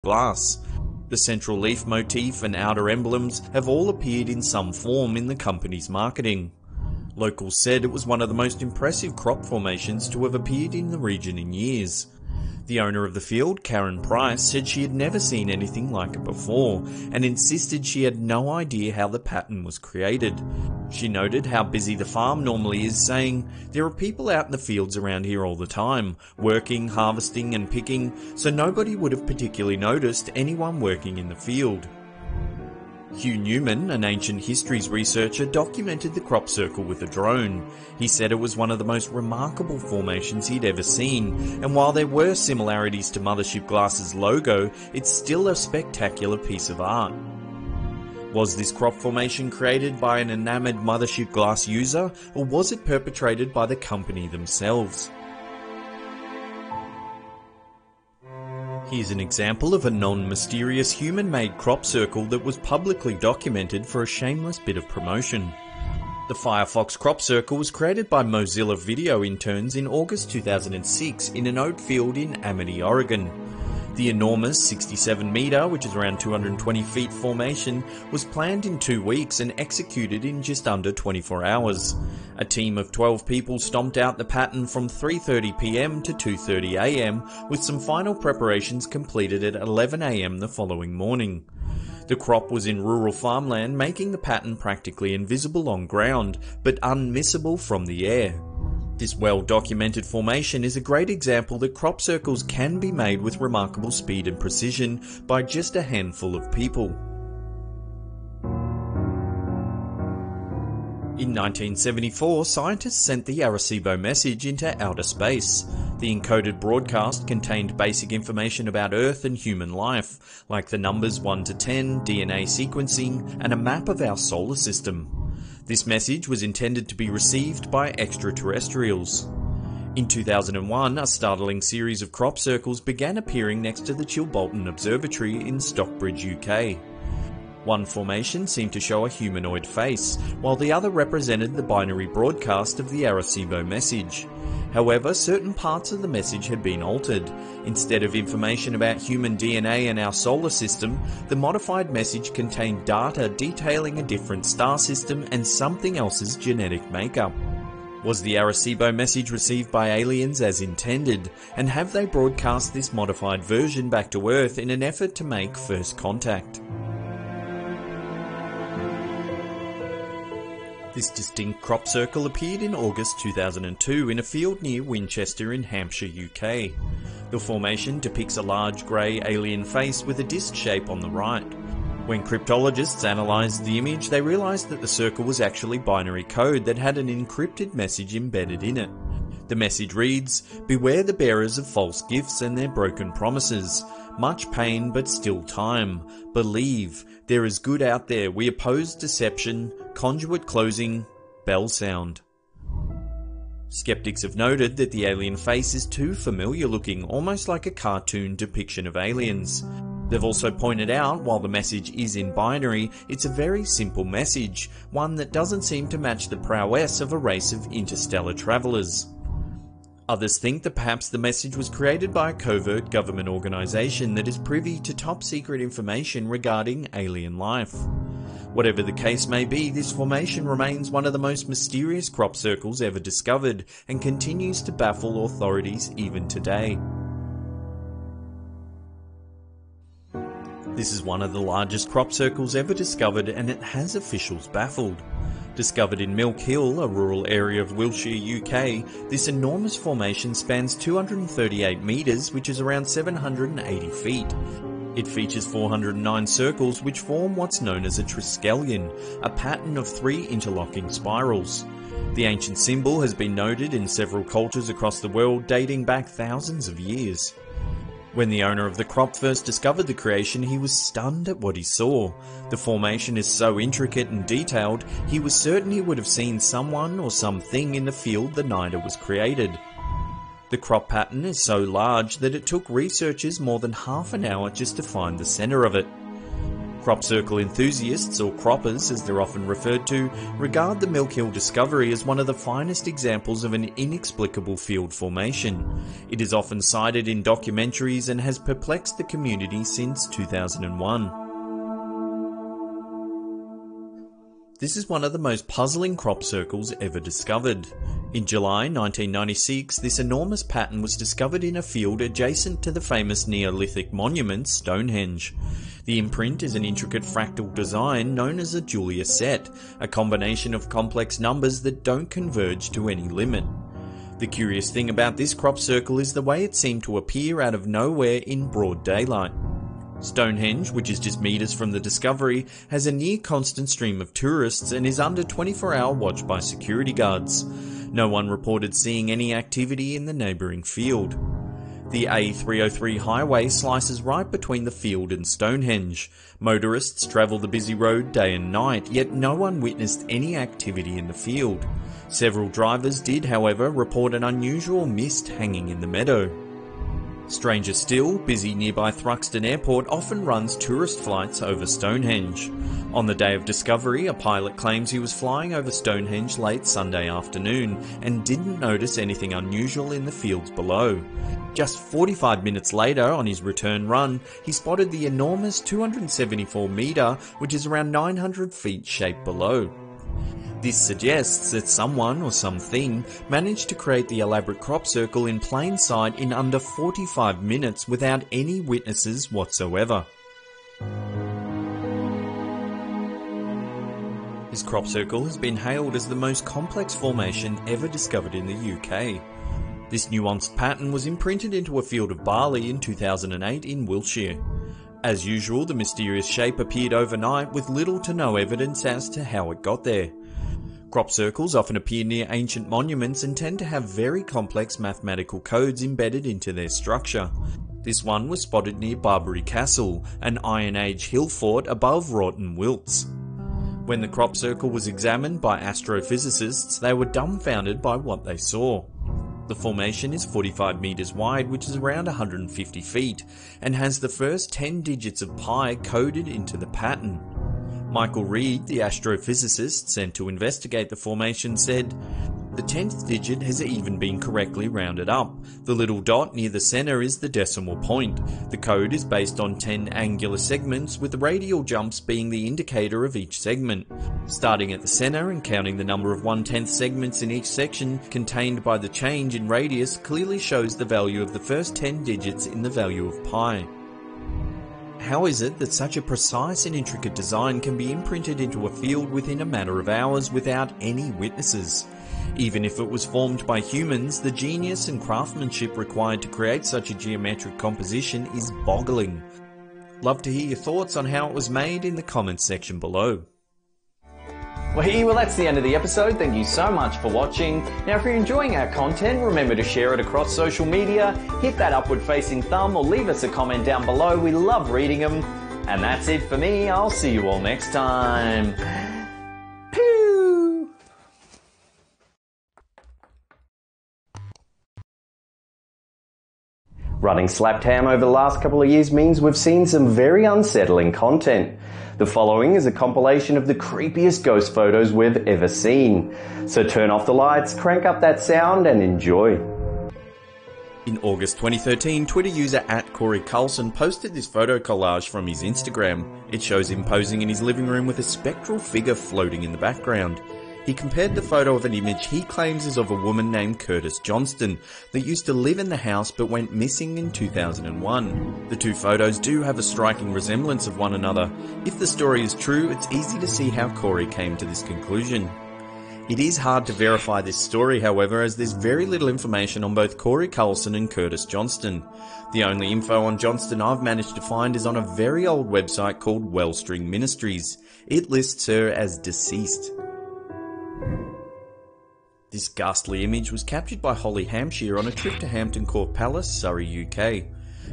glass. The central leaf motif and outer emblems have all appeared in some form in the company's marketing. Locals said it was one of the most impressive crop formations to have appeared in the region in years. The owner of the field, Karen Price, said she had never seen anything like it before, and insisted she had no idea how the pattern was created. She noted how busy the farm normally is, saying, "There are people out in the fields around here all the time, working, harvesting and picking, so nobody would have particularly noticed anyone working in the field." Hugh Newman, an ancient histories researcher, documented the crop circle with a drone. He said it was one of the most remarkable formations he'd ever seen, and while there were similarities to Mothership Glass's logo, it's still a spectacular piece of art. Was this crop formation created by an enamoured Mothership Glass user, or was it perpetrated by the company themselves? Here's an example of a non-mysterious human-made crop circle that was publicly documented for a shameless bit of promotion. The Firefox crop circle was created by Mozilla video interns in August 2006 in an oat field in Amity, Oregon. The enormous 67 metre, which is around 220 feet formation, was planned in 2 weeks and executed in just under 24 hours. A team of 12 people stomped out the pattern from 3:30 PM to 2:30 AM, with some final preparations completed at 11 AM the following morning. The crop was in rural farmland, making the pattern practically invisible on ground, but unmissable from the air. This well-documented formation is a great example that crop circles can be made with remarkable speed and precision by just a handful of people. In 1974, scientists sent the Arecibo message into outer space. The encoded broadcast contained basic information about Earth and human life, like the numbers 1 to 10, DNA sequencing, and a map of our solar system. This message was intended to be received by extraterrestrials. In 2001, a startling series of crop circles began appearing next to the Chilbolton Observatory in Stockbridge, UK. One formation seemed to show a humanoid face, while the other represented the binary broadcast of the Arecibo message. However, certain parts of the message had been altered. Instead of information about human DNA and our solar system, the modified message contained data detailing a different star system and something else's genetic makeup. Was the Arecibo message received by aliens as intended, and have they broadcast this modified version back to Earth in an effort to make first contact? This distinct crop circle appeared in August 2002 in a field near Winchester in Hampshire, UK. The formation depicts a large grey alien face with a disc shape on the right. When cryptologists analysed the image, they realised that the circle was actually binary code that had an encrypted message embedded in it. The message reads, "Beware the bearers of false gifts and their broken promises. Much pain but still time. Believe. There is good out there. We oppose deception. Conduit closing. Bell sound." Skeptics have noted that the alien face is too familiar looking, almost like a cartoon depiction of aliens. They've also pointed out, while the message is in binary, it's a very simple message, one that doesn't seem to match the prowess of a race of interstellar travellers. Others think that perhaps the message was created by a covert government organisation that is privy to top-secret information regarding alien life. Whatever the case may be, this formation remains one of the most mysterious crop circles ever discovered and continues to baffle authorities even today. This is one of the largest crop circles ever discovered, and it has officials baffled. Discovered in Milk Hill, a rural area of Wiltshire, UK, this enormous formation spans 238 metres, which is around 780 feet. It features 409 circles which form what's known as a triskelion, a pattern of 3 interlocking spirals. The ancient symbol has been noted in several cultures across the world, dating back thousands of years. When the owner of the crop first discovered the creation, he was stunned at what he saw. The formation is so intricate and detailed, he was certain he would have seen someone or something in the field the night it was created. The crop pattern is so large that it took researchers more than half an hour just to find the centre of it. Crop circle enthusiasts, or croppers as they're often referred to, regard the Milk Hill discovery as one of the finest examples of an inexplicable field formation. It is often cited in documentaries and has perplexed the community since 2001. This is one of the most puzzling crop circles ever discovered. In July 1996, this enormous pattern was discovered in a field adjacent to the famous Neolithic monument Stonehenge. The imprint is an intricate fractal design known as a Julia set, a combination of complex numbers that don't converge to any limit. The curious thing about this crop circle is the way it seemed to appear out of nowhere in broad daylight. Stonehenge, which is just metres from the discovery, has a near constant stream of tourists and is under 24-hour watch by security guards. No one reported seeing any activity in the neighbouring field. The A303 highway slices right between the field and Stonehenge. Motorists travel the busy road day and night, yet no one witnessed any activity in the field. Several drivers did, however, report an unusual mist hanging in the meadow. Stranger still, busy nearby Thruxton Airport often runs tourist flights over Stonehenge. On the day of discovery, a pilot claims he was flying over Stonehenge late Sunday afternoon and didn't notice anything unusual in the fields below. Just 45 minutes later, on his return run, he spotted the enormous 274 metre, which is around 900 feet shape below. This suggests that someone or something managed to create the elaborate crop circle in plain sight in under 45 minutes without any witnesses whatsoever. This crop circle has been hailed as the most complex formation ever discovered in the UK. This nuanced pattern was imprinted into a field of barley in 2008 in Wiltshire. As usual, the mysterious shape appeared overnight with little to no evidence as to how it got there. Crop circles often appear near ancient monuments and tend to have very complex mathematical codes embedded into their structure. This one was spotted near Barbary Castle, an Iron Age hill fort above Wroughton Wilts. When the crop circle was examined by astrophysicists, they were dumbfounded by what they saw. The formation is 45 metres wide, which is around 150 feet, and has the first 10 digits of pi coded into the pattern. Michael Reed, the astrophysicist sent to investigate the formation, said, "The 10th digit has even been correctly rounded up. The little dot near the centre is the decimal point. The code is based on 10 angular segments, with the radial jumps being the indicator of each segment. Starting at the centre and counting the number of 1/10 segments in each section contained by the change in radius clearly shows the value of the first 10 digits in the value of pi." How is it that such a precise and intricate design can be imprinted into a field within a matter of hours without any witnesses? Even if it was formed by humans, the genius and craftsmanship required to create such a geometric composition is boggling. Love to hear your thoughts on how it was made in the comments section below. Well, that's the end of the episode. Thank you so much for watching. Now, if you're enjoying our content, remember to share it across social media, hit that upward facing thumb, or leave us a comment down below. We love reading them. And that's it for me. I'll see you all next time. Pew! Running Slapped Ham over the last couple of years means we've seen some very unsettling content. The following is a compilation of the creepiest ghost photos we've ever seen. So turn off the lights, crank up that sound, and enjoy. In August 2013, Twitter user @CoreyCarlson posted this photo collage from his Instagram. It shows him posing in his living room with a spectral figure floating in the background. He compared the photo of an image he claims is of a woman named Curtis Johnston that used to live in the house but went missing in 2001. The two photos do have a striking resemblance of one another. If the story is true, it's easy to see how Corey came to this conclusion. It is hard to verify this story, however, as there's very little information on both Corey Carlson and Curtis Johnston. The only info on Johnston I've managed to find is on a very old website called Wellstring Ministries. It lists her as deceased. This ghastly image was captured by Holly Hampshire on a trip to Hampton Court Palace, Surrey, UK.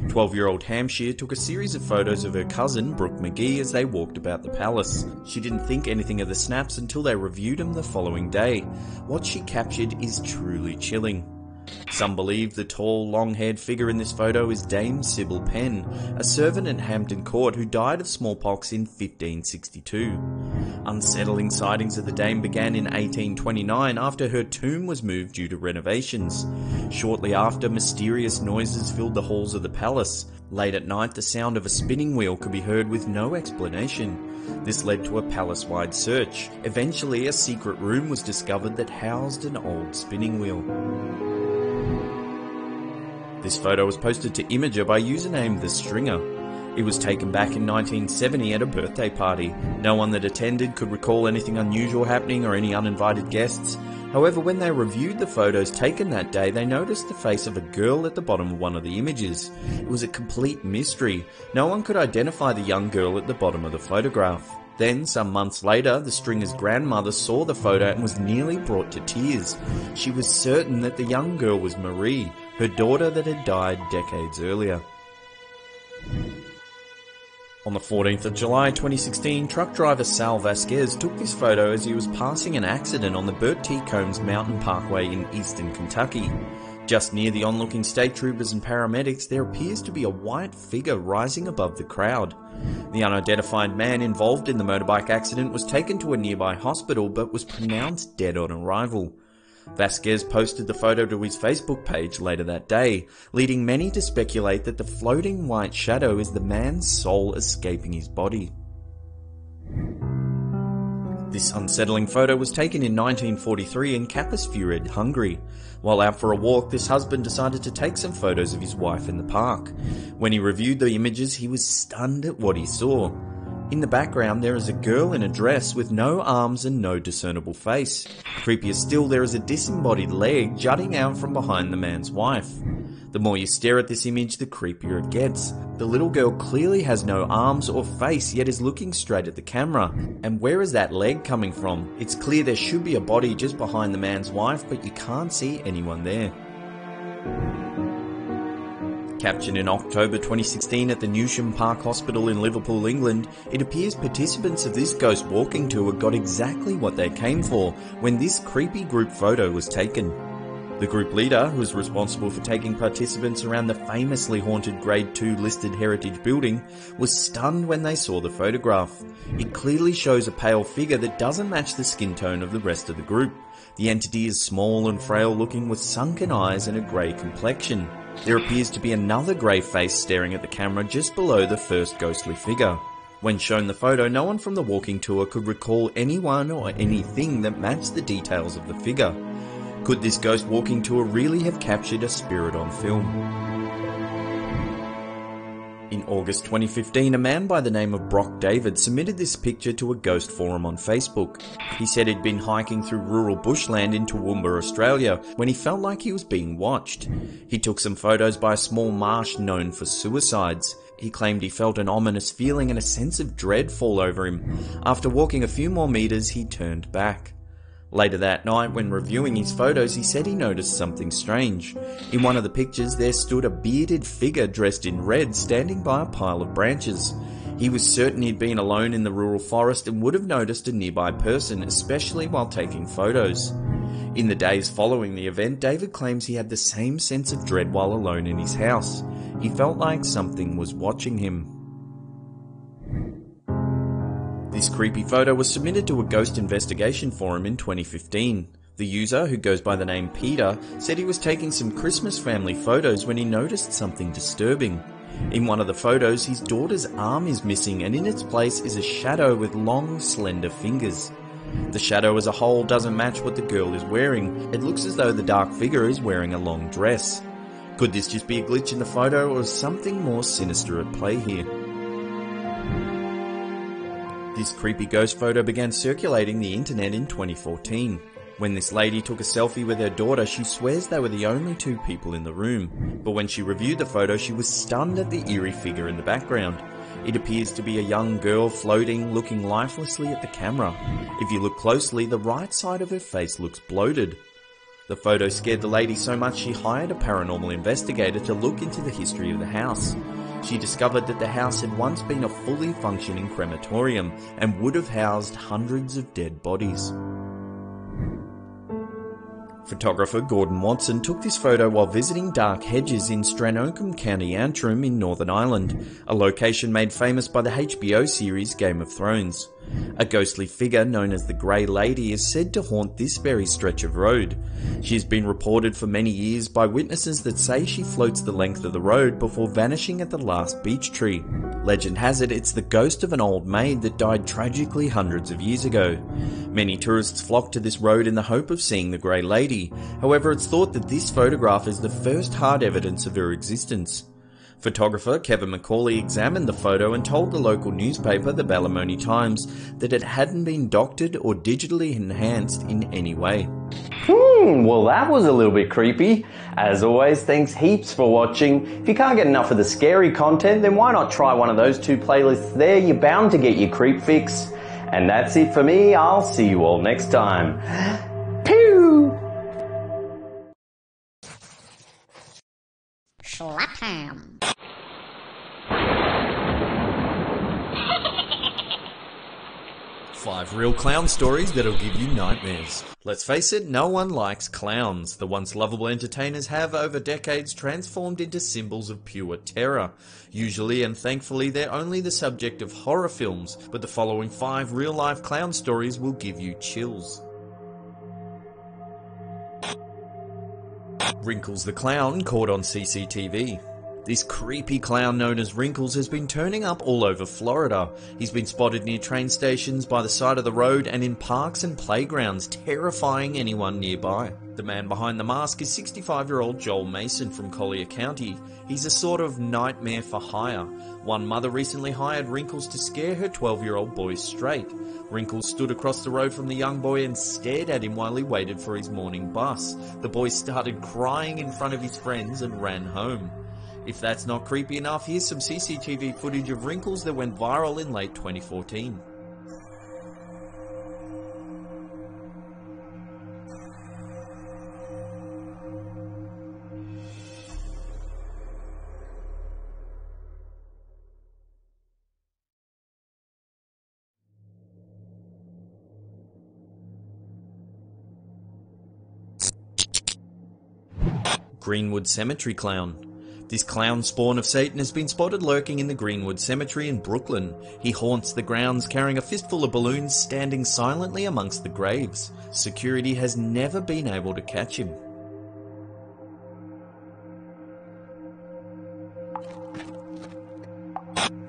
12-year-old Hampshire took a series of photos of her cousin, Brooke McGee, as they walked about the palace. She didn't think anything of the snaps until they reviewed them the following day. What she captured is truly chilling. Some believe the tall, long-haired figure in this photo is Dame Sybil Penn, a servant at Hampton Court who died of smallpox in 1562. Unsettling sightings of the dame began in 1829 after her tomb was moved due to renovations. Shortly after, mysterious noises filled the halls of the palace. Late at night, the sound of a spinning wheel could be heard with no explanation. This led to a palace-wide search. Eventually, a secret room was discovered that housed an old spinning wheel. This photo was posted to Imager by username The Stringer. It was taken back in 1970 at a birthday party. No one that attended could recall anything unusual happening or any uninvited guests. However, when they reviewed the photos taken that day, they noticed the face of a girl at the bottom of one of the images. It was a complete mystery. No one could identify the young girl at the bottom of the photograph. Then, some months later, the Stringer's grandmother saw the photo and was nearly brought to tears. She was certain that the young girl was Marie, her daughter that had died decades earlier. On the 14th of July 2016, truck driver Sal Vasquez took this photo as he was passing an accident on the Bert T. Combs Mountain Parkway in eastern Kentucky. Just near the onlooking state troopers and paramedics, there appears to be a white figure rising above the crowd. The unidentified man involved in the motorbike accident was taken to a nearby hospital but was pronounced dead on arrival. Vasquez posted the photo to his Facebook page later that day, leading many to speculate that the floating white shadow is the man's soul escaping his body. This unsettling photo was taken in 1943 in Kapusfured, Hungary. While out for a walk, this husband decided to take some photos of his wife in the park. When he reviewed the images, he was stunned at what he saw. In the background, there is a girl in a dress with no arms and no discernible face. Creepier still, there is a disembodied leg jutting out from behind the man's wife. The more you stare at this image, the creepier it gets. The little girl clearly has no arms or face, yet is looking straight at the camera. And where is that leg coming from? It's clear there should be a body just behind the man's wife, but you can't see anyone there. Captured in October 2016 at the Newsham Park Hospital in Liverpool, England, it appears participants of this ghost walking tour got exactly what they came for when this creepy group photo was taken. The group leader, who was responsible for taking participants around the famously haunted Grade 2 listed heritage building, was stunned when they saw the photograph. It clearly shows a pale figure that doesn't match the skin tone of the rest of the group. The entity is small and frail looking with sunken eyes and a grey complexion. There appears to be another grey face staring at the camera just below the first ghostly figure. When shown the photo, no one from the walking tour could recall anyone or anything that matched the details of the figure. Could this ghost walking tour really have captured a spirit on film? In August 2015, a man by the name of Brock David submitted this picture to a ghost forum on Facebook. He said he'd been hiking through rural bushland in Toowoomba, Australia, when he felt like he was being watched. He took some photos by a small marsh known for suicides. He claimed he felt an ominous feeling and a sense of dread fall over him. After walking a few more meters, he turned back. Later that night, when reviewing his photos, he said he noticed something strange. In one of the pictures, there stood a bearded figure dressed in red standing by a pile of branches. He was certain he'd been alone in the rural forest and would have noticed a nearby person, especially while taking photos. In the days following the event, David claims he had the same sense of dread while alone in his house. He felt like something was watching him. This creepy photo was submitted to a ghost investigation forum in 2015. The user, who goes by the name Peter, said he was taking some Christmas family photos when he noticed something disturbing. In one of the photos, his daughter's arm is missing and in its place is a shadow with long, slender fingers. The shadow as a whole doesn't match what the girl is wearing. It looks as though the dark figure is wearing a long dress. Could this just be a glitch in the photo or is something more sinister at play here? This creepy ghost photo began circulating the internet in 2014. When this lady took a selfie with her daughter, she swears they were the only two people in the room. But when she reviewed the photo, she was stunned at the eerie figure in the background. It appears to be a young girl floating, looking lifelessly at the camera. If you look closely, the right side of her face looks bloated. The photo scared the lady so much she hired a paranormal investigator to look into the history of the house. She discovered that the house had once been a fully functioning crematorium and would have housed hundreds of dead bodies. Photographer Gordon Watson took this photo while visiting dark hedges in Stranocum, County Antrim in Northern Ireland, a location made famous by the HBO series Game of Thrones. A ghostly figure known as the Grey Lady is said to haunt this very stretch of road. She has been reported for many years by witnesses that say she floats the length of the road before vanishing at the last beech tree. Legend has it it's the ghost of an old maid that died tragically hundreds of years ago. Many tourists flock to this road in the hope of seeing the Grey Lady. However, it's thought that this photograph is the first hard evidence of her existence. Photographer Kevin McCauley examined the photo and told the local newspaper, the Ballymoney Times, that it hadn't been doctored or digitally enhanced in any way. Well that was a little bit creepy. As always, thanks heaps for watching. If you can't get enough of the scary content, then why not try one of those two playlists there? You're bound to get your creep fix. And that's it for me. I'll see you all next time. Pew! Slap him. 5 real clown stories that'll give you nightmares. Let's face it, no one likes clowns. The once lovable entertainers have over decades transformed into symbols of pure terror. Usually and thankfully they're only the subject of horror films, but the following 5 real-life clown stories will give you chills. Wrinkles the Clown caught on CCTV. This creepy clown known as Wrinkles has been turning up all over Florida. He's been spotted near train stations, by the side of the road, and in parks and playgrounds, terrifying anyone nearby. The man behind the mask is 65-year-old Joel Mason from Collier County. He's a sort of nightmare for hire. One mother recently hired Wrinkles to scare her 12-year-old boy straight. Wrinkles stood across the road from the young boy and stared at him while he waited for his morning bus. The boy started crying in front of his friends and ran home. If that's not creepy enough, here's some CCTV footage of Wrinkles that went viral in late 2014. Greenwood Cemetery Clown. This clown spawn of Satan has been spotted lurking in the Greenwood Cemetery in Brooklyn. He haunts the grounds carrying a fistful of balloons, standing silently amongst the graves. Security has never been able to catch him.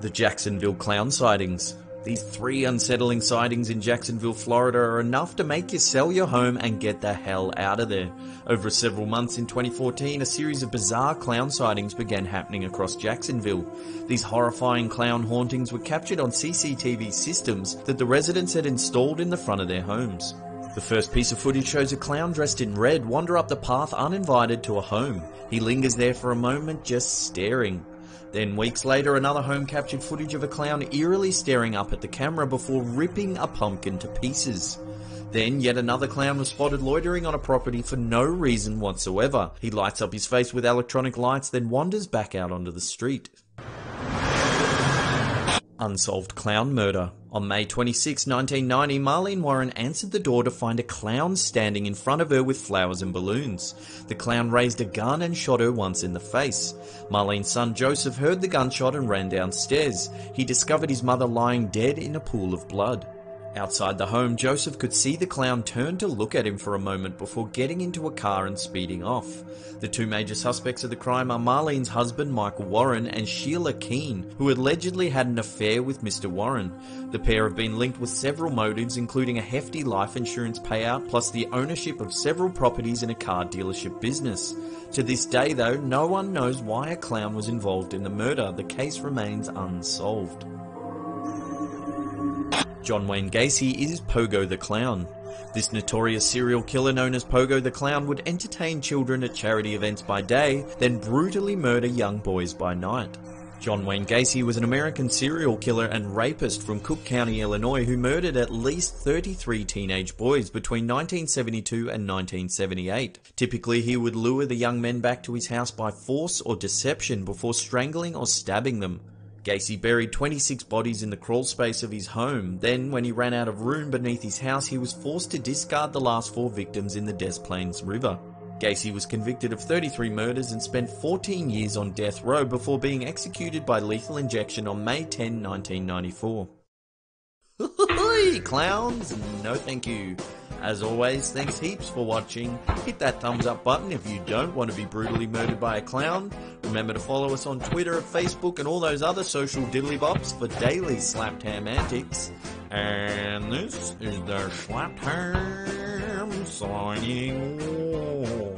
The Jacksonville Clown Sightings. These 3 unsettling sightings in Jacksonville, Florida are enough to make you sell your home and get the hell out of there. Over several months in 2014, a series of bizarre clown sightings began happening across Jacksonville. These horrifying clown hauntings were captured on CCTV systems that the residents had installed in the front of their homes. The first piece of footage shows a clown dressed in red wander up the path uninvited to a home. He lingers there for a moment, just staring. Then weeks later, another home captured footage of a clown eerily staring up at the camera before ripping a pumpkin to pieces. Then yet another clown was spotted loitering on a property for no reason whatsoever. He lights up his face with electronic lights, then wanders back out onto the street. Unsolved clown murder. On May 26, 1990, Marlene Warren answered the door to find a clown standing in front of her with flowers and balloons. The clown raised a gun and shot her once in the face. Marlene's son Joseph heard the gunshot and ran downstairs. He discovered his mother lying dead in a pool of blood. Outside the home, Joseph could see the clown turn to look at him for a moment before getting into a car and speeding off. The 2 major suspects of the crime are Marlene's husband Michael Warren and Sheila Keene, who allegedly had an affair with Mr. Warren. The pair have been linked with several motives, including a hefty life insurance payout, plus the ownership of several properties in a car dealership business. To this day though, no one knows why a clown was involved in the murder. The case remains unsolved. John Wayne Gacy is Pogo the Clown. This notorious serial killer known as Pogo the Clown would entertain children at charity events by day, then brutally murder young boys by night. John Wayne Gacy was an American serial killer and rapist from Cook County, Illinois, who murdered at least 33 teenage boys between 1972 and 1978. Typically, he would lure the young men back to his house by force or deception before strangling or stabbing them. Gacy buried 26 bodies in the crawl space of his home. Then, when he ran out of room beneath his house, he was forced to discard the last 4 victims in the Des Plaines River. Gacy was convicted of 33 murders and spent 14 years on death row before being executed by lethal injection on May 10, 1994. Clowns! No thank you. As always, thanks heaps for watching. Hit that thumbs up button if you don't want to be brutally murdered by a clown. Remember to follow us on Twitter, Facebook and all those other social diddly-bops for daily Slapped Ham antics. And this is the Slapped Ham signing off.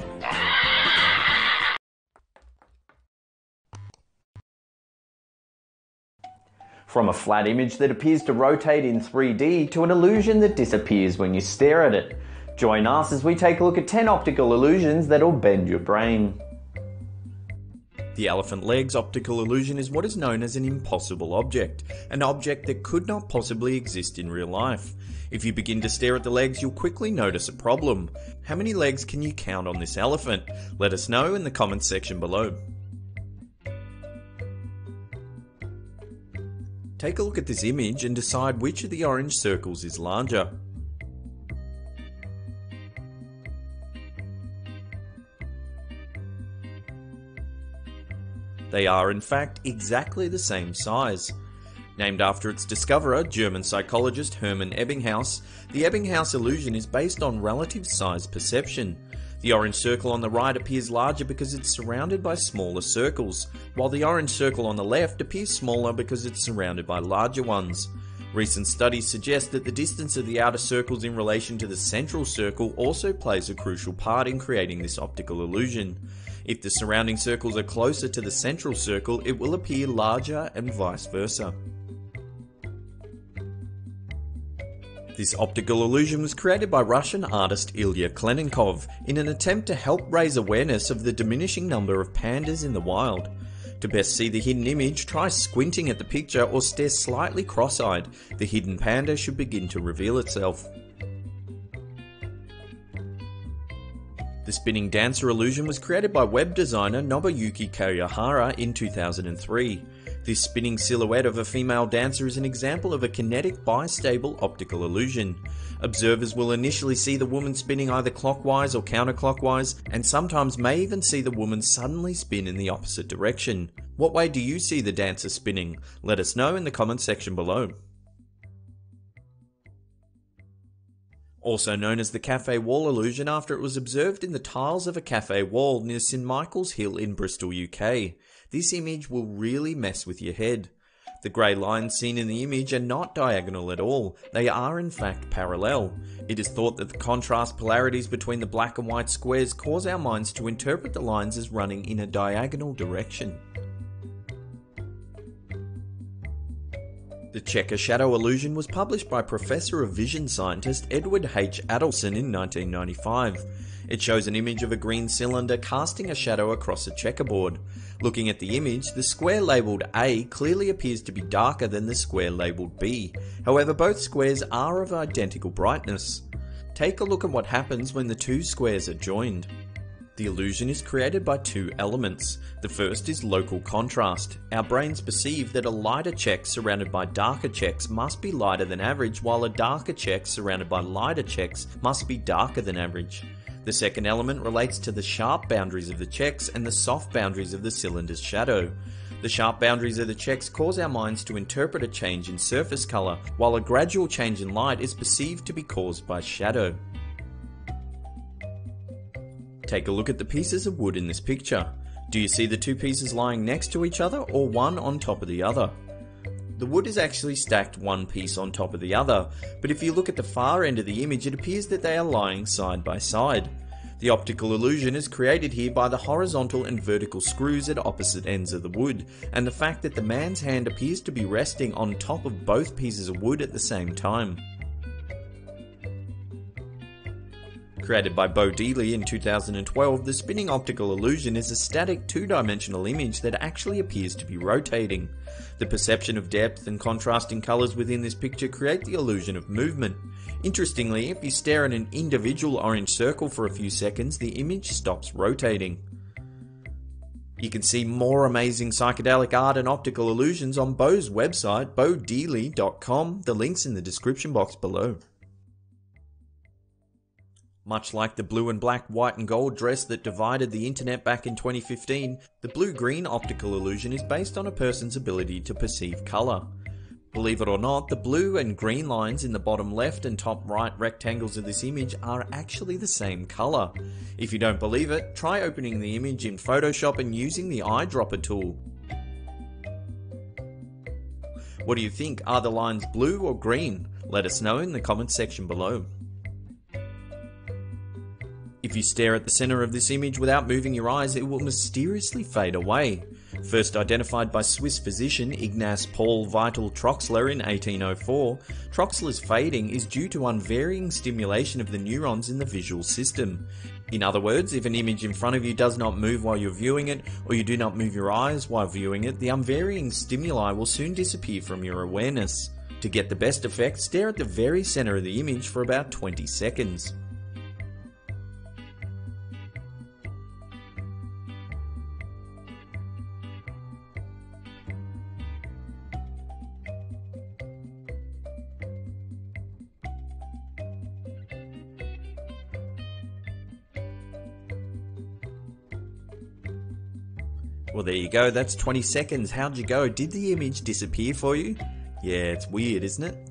From a flat image that appears to rotate in 3D to an illusion that disappears when you stare at it. Join us as we take a look at 10 optical illusions that'll bend your brain. The elephant legs optical illusion is what is known as an impossible object, an object that could not possibly exist in real life. If you begin to stare at the legs, you'll quickly notice a problem. How many legs can you count on this elephant? Let us know in the comments section below. Take a look at this image and decide which of the orange circles is larger. They are in fact exactly the same size. Named after its discoverer, German psychologist Hermann Ebbinghaus, the Ebbinghaus illusion is based on relative size perception. The orange circle on the right appears larger because it's surrounded by smaller circles, while the orange circle on the left appears smaller because it's surrounded by larger ones. Recent studies suggest that the distance of the outer circles in relation to the central circle also plays a crucial part in creating this optical illusion. If the surrounding circles are closer to the central circle, it will appear larger and vice versa. This optical illusion was created by Russian artist Ilya Klenenkov in an attempt to help raise awareness of the diminishing number of pandas in the wild. To best see the hidden image, try squinting at the picture or stare slightly cross-eyed. The hidden panda should begin to reveal itself. The spinning dancer illusion was created by web designer Nobuyuki Kawahara in 2003. This spinning silhouette of a female dancer is an example of a kinetic bistable optical illusion. Observers will initially see the woman spinning either clockwise or counterclockwise, and sometimes may even see the woman suddenly spin in the opposite direction. What way do you see the dancer spinning? Let us know in the comments section below. Also known as the cafe wall illusion after it was observed in the tiles of a cafe wall near St Michael's Hill in Bristol, UK. This image will really mess with your head. The grey lines seen in the image are not diagonal at all, they are in fact parallel. It is thought that the contrast polarities between the black and white squares cause our minds to interpret the lines as running in a diagonal direction. The checker shadow illusion was published by Professor of Vision scientist Edward H. Adelson in 1995. It shows an image of a green cylinder casting a shadow across a checkerboard. Looking at the image, the square labelled A clearly appears to be darker than the square labelled B. However, both squares are of identical brightness. Take a look at what happens when the two squares are joined. The illusion is created by two elements. The first is local contrast. Our brains perceive that a lighter check surrounded by darker checks must be lighter than average, while a darker check surrounded by lighter checks must be darker than average. The second element relates to the sharp boundaries of the checks and the soft boundaries of the cylinder's shadow. The sharp boundaries of the checks cause our minds to interpret a change in surface colour, while a gradual change in light is perceived to be caused by shadow. Take a look at the pieces of wood in this picture. Do you see the two pieces lying next to each other or one on top of the other? The wood is actually stacked one piece on top of the other, but if you look at the far end of the image, it appears that they are lying side by side. The optical illusion is created here by the horizontal and vertical screws at opposite ends of the wood, and the fact that the man's hand appears to be resting on top of both pieces of wood at the same time. Created by Bo Dealey in 2012, the spinning optical illusion is a static two-dimensional image that actually appears to be rotating. The perception of depth and contrasting colours within this picture create the illusion of movement. Interestingly, if you stare at an individual orange circle for a few seconds, the image stops rotating. You can see more amazing psychedelic art and optical illusions on Beau's website, beaudealey.com. The link's in the description box below. Much like the blue and black, white and gold dress that divided the internet back in 2015, the blue-green optical illusion is based on a person's ability to perceive colour. Believe it or not, the blue and green lines in the bottom left and top right rectangles of this image are actually the same colour. If you don't believe it, try opening the image in Photoshop and using the eyedropper tool. What do you think? Are the lines blue or green? Let us know in the comments section below. If you stare at the centre of this image without moving your eyes, it will mysteriously fade away. First identified by Swiss physician Ignaz Paul Vital Troxler in 1804, Troxler's fading is due to unvarying stimulation of the neurons in the visual system. In other words, if an image in front of you does not move while you're viewing it, or you do not move your eyes while viewing it, the unvarying stimuli will soon disappear from your awareness. To get the best effect, stare at the very centre of the image for about 20 seconds. Well, there you go, that's 20 seconds. How'd you go? Did the image disappear for you? Yeah, it's weird, isn't it?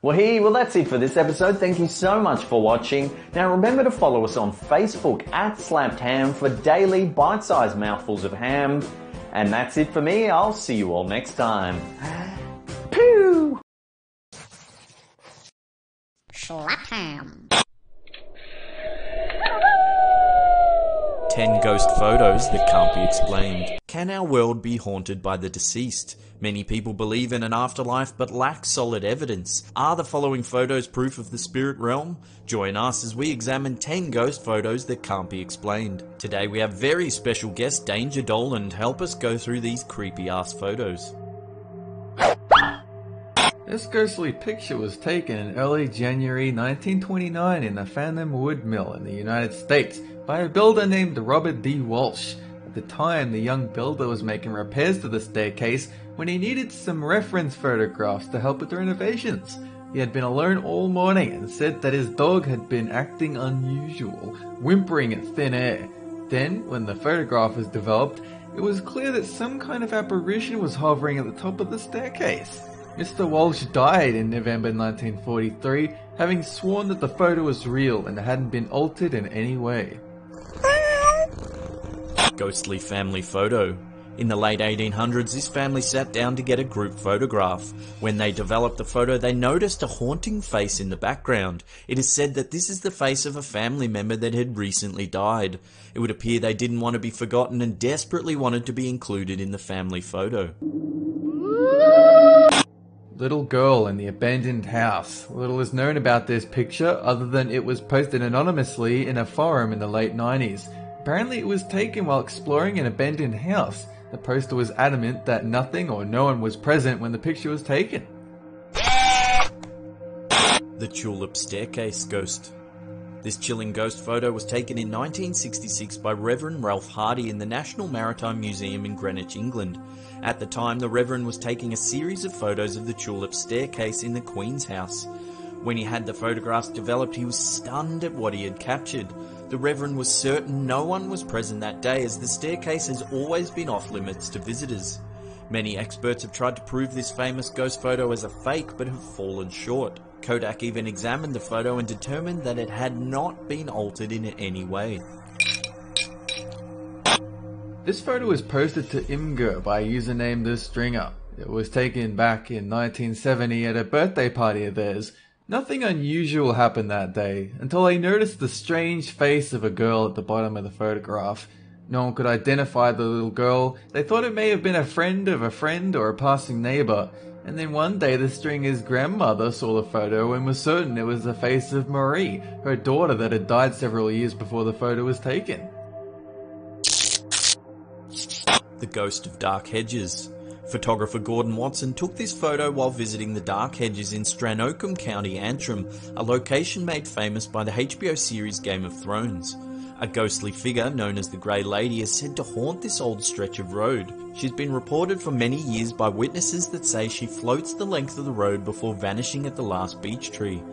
Well, that's it for this episode. Thank you so much for watching. Now remember to follow us on Facebook @SlappedHam for daily bite-sized mouthfuls of ham. And that's it for me. I'll see you all next time. Pew! Slapped ham. 10 ghost photos that can't be explained. Can our world be haunted by the deceased? Many people believe in an afterlife but lack solid evidence. Are the following photos proof of the spirit realm? Join us as we examine 10 ghost photos that can't be explained. Today we have very special guest Danger Dolan to help us go through these creepy ass photos. This ghostly picture was taken in early January 1929 in the Phantom Wood Mill in the United States by a builder named Robert D. Walsh. At the time, the young builder was making repairs to the staircase when he needed some reference photographs to help with the renovations. He had been alone all morning and said that his dog had been acting unusual, whimpering in thin air. Then, when the photograph was developed, it was clear that some kind of apparition was hovering at the top of the staircase. Mr. Walsh died in November 1943, having sworn that the photo was real and hadn't been altered in any way. Ghostly family photo. In the late 1800s, this family sat down to get a group photograph. When they developed the photo, they noticed a haunting face in the background. It is said that this is the face of a family member that had recently died. It would appear they didn't want to be forgotten and desperately wanted to be included in the family photo. Little girl in the abandoned house. Little is known about this picture other than it was posted anonymously in a forum in the late 90s. Apparently it was taken while exploring an abandoned house. The poster was adamant that nothing or no one was present when the picture was taken. The Tulip Staircase Ghost. This chilling ghost photo was taken in 1966 by Reverend Ralph Hardy in the National Maritime Museum in Greenwich, England. At the time, the Reverend was taking a series of photos of the Tulip Staircase in the Queen's house. When he had the photographs developed, he was stunned at what he had captured. The Reverend was certain no one was present that day, as the staircase has always been off limits to visitors. Many experts have tried to prove this famous ghost photo as a fake, but have fallen short. Kodak even examined the photo and determined that it had not been altered in any way. This photo was posted to Imgur by a user named The Stringer. It was taken back in 1970 at a birthday party of theirs. Nothing unusual happened that day, until I noticed the strange face of a girl at the bottom of the photograph. No one could identify the little girl. They thought it may have been a friend of a friend or a passing neighbour. And then one day the Stringer's grandmother saw the photo and was certain it was the face of Marie, her daughter that had died several years before the photo was taken. The Ghost of Dark Hedges. Photographer Gordon Watson took this photo while visiting the Dark Hedges in Stranocum, County Antrim, a location made famous by the HBO series Game of Thrones. A ghostly figure known as the Grey Lady is said to haunt this old stretch of road. She's been reported for many years by witnesses that say she floats the length of the road before vanishing at the last beech tree.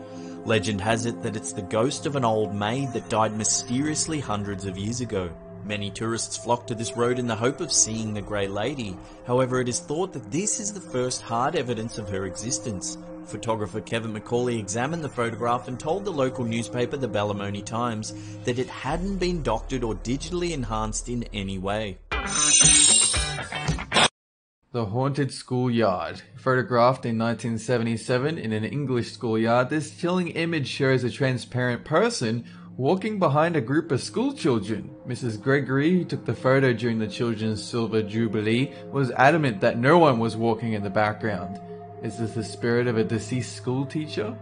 Legend has it that it's the ghost of an old maid that died mysteriously hundreds of years ago. Many tourists flock to this road in the hope of seeing the Grey Lady. However, it is thought that this is the first hard evidence of her existence. Photographer Kevin McCauley examined the photograph and told the local newspaper, the Ballymoney Times, that it hadn't been doctored or digitally enhanced in any way. The Haunted Schoolyard. Photographed in 1977 in an English schoolyard, this chilling image shows a transparent person walking behind a group of schoolchildren. Mrs. Gregory, who took the photo during the children's Silver Jubilee, was adamant that no one was walking in the background. Is this the spirit of a deceased school teacher?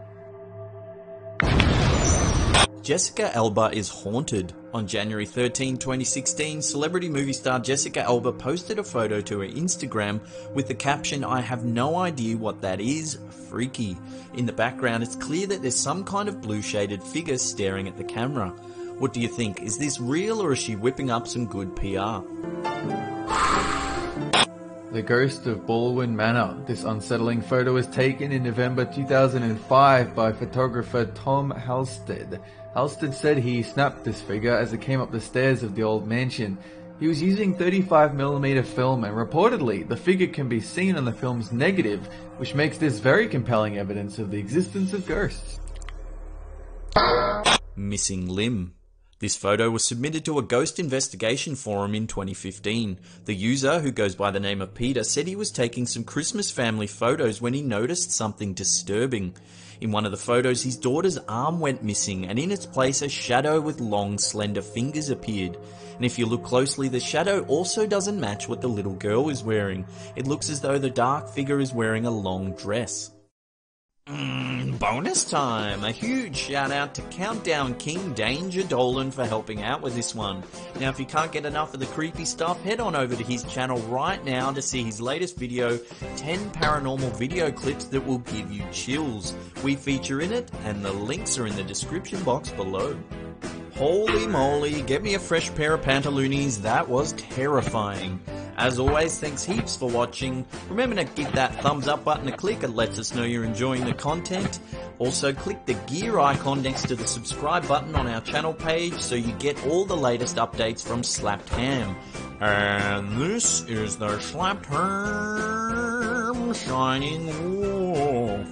Jessica Alba is haunted. On January 13, 2016, celebrity movie star Jessica Alba posted a photo to her Instagram with the caption, "I have no idea what that is, freaky." In the background, it's clear that there's some kind of blue shaded figure staring at the camera. What do you think? Is this real or is she whipping up some good PR? The Ghost of Baldwin Manor. This unsettling photo was taken in November 2005 by photographer Tom Halstead. Halstead said he snapped this figure as it came up the stairs of the old mansion. He was using 35mm film, and reportedly the figure can be seen on the film's negative, which makes this very compelling evidence of the existence of ghosts. Missing limb. This photo was submitted to a ghost investigation forum in 2015. The user, who goes by the name of Peter, said he was taking some Christmas family photos when he noticed something disturbing. In one of the photos, his daughter's arm went missing, and in its place a shadow with long, slender fingers appeared. And if you look closely, the shadow also doesn't match what the little girl is wearing. It looks as though the dark figure is wearing a long dress. Bonus time! A huge shout out to Countdown King Danger Dolan for helping out with this one. Now if you can't get enough of the creepy stuff, head on over to his channel right now to see his latest video, 10 paranormal video clips that will give you chills. We feature in it, and the links are in the description box below. Holy moly, get me a fresh pair of pantaloonies, that was terrifying. As always, thanks heaps for watching. Remember to give that thumbs up button a click, it lets us know you're enjoying the content. Also click the gear icon next to the subscribe button on our channel page so you get all the latest updates from Slapped Ham. And this is the Slapped Ham Shining Wolf.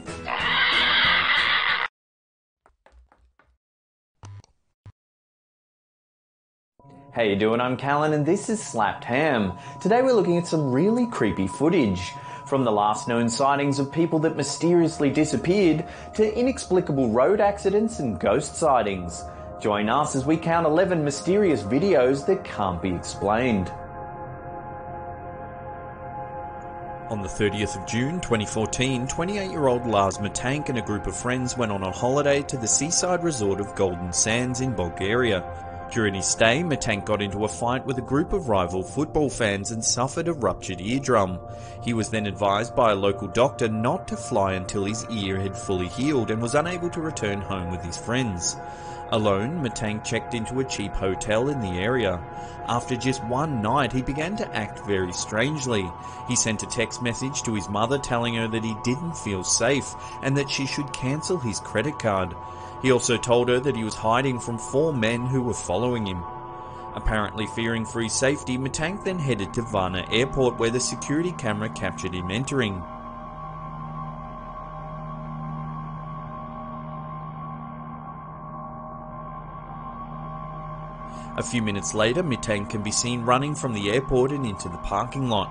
How you doing? I'm Callan and this is Slapped Ham. Today we're looking at some really creepy footage. From the last known sightings of people that mysteriously disappeared to inexplicable road accidents and ghost sightings. Join us as we count 11 mysterious videos that can't be explained. On the 30th of June 2014, 28-year-old Lars Matank and a group of friends went on a holiday to the seaside resort of Golden Sands in Bulgaria. During his stay, Matank got into a fight with a group of rival football fans and suffered a ruptured eardrum. He was then advised by a local doctor not to fly until his ear had fully healed and was unable to return home with his friends. Alone, Matank checked into a cheap hotel in the area. After just one night, he began to act very strangely. He sent a text message to his mother telling her that he didn't feel safe and that she should cancel his credit card. He also told her that he was hiding from 4 men who were following him. Apparently fearing for his safety, Matank then headed to Varna Airport where the security camera captured him entering. A few minutes later, Matank can be seen running from the airport and into the parking lot.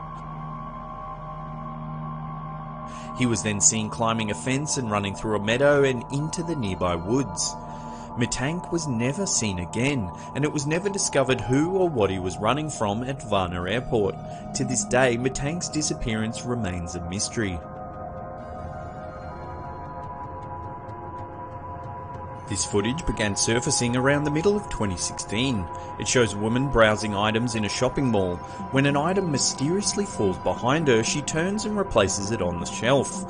He was then seen climbing a fence and running through a meadow and into the nearby woods. Matank was never seen again, and it was never discovered who or what he was running from at Varna Airport. To this day, Matank's disappearance remains a mystery. This footage began surfacing around the middle of 2016. It shows a woman browsing items in a shopping mall. When an item mysteriously falls behind her, she turns and replaces it on the shelf.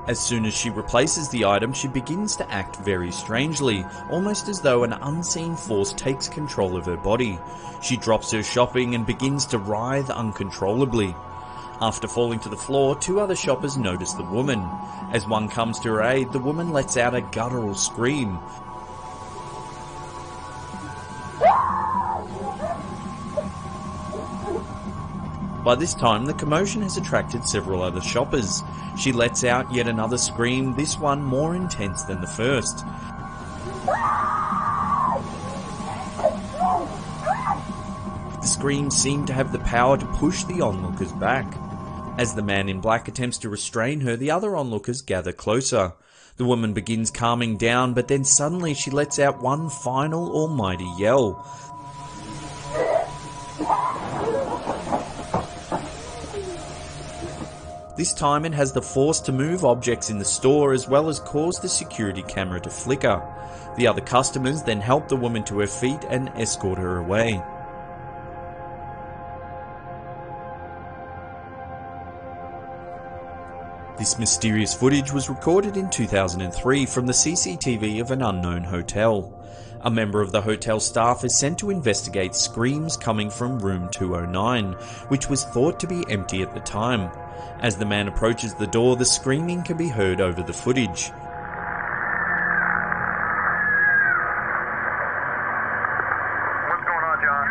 As soon as she replaces the item, she begins to act very strangely, almost as though an unseen force takes control of her body. She drops her shopping and begins to writhe uncontrollably. After falling to the floor, 2 other shoppers notice the woman. As one comes to her aid, the woman lets out a guttural scream. By this time, the commotion has attracted several other shoppers. She lets out yet another scream, this one more intense than the first. The screams seem to have the power to push the onlookers back. As the man in black attempts to restrain her, the other onlookers gather closer. The woman begins calming down, but then suddenly she lets out one final almighty yell. This time it has the force to move objects in the store as well as cause the security camera to flicker. The other customers then help the woman to her feet and escort her away. This mysterious footage was recorded in 2003 from the CCTV of an unknown hotel. A member of the hotel staff is sent to investigate screams coming from room 209, which was thought to be empty at the time. As the man approaches the door, the screaming can be heard over the footage. What's going on, John?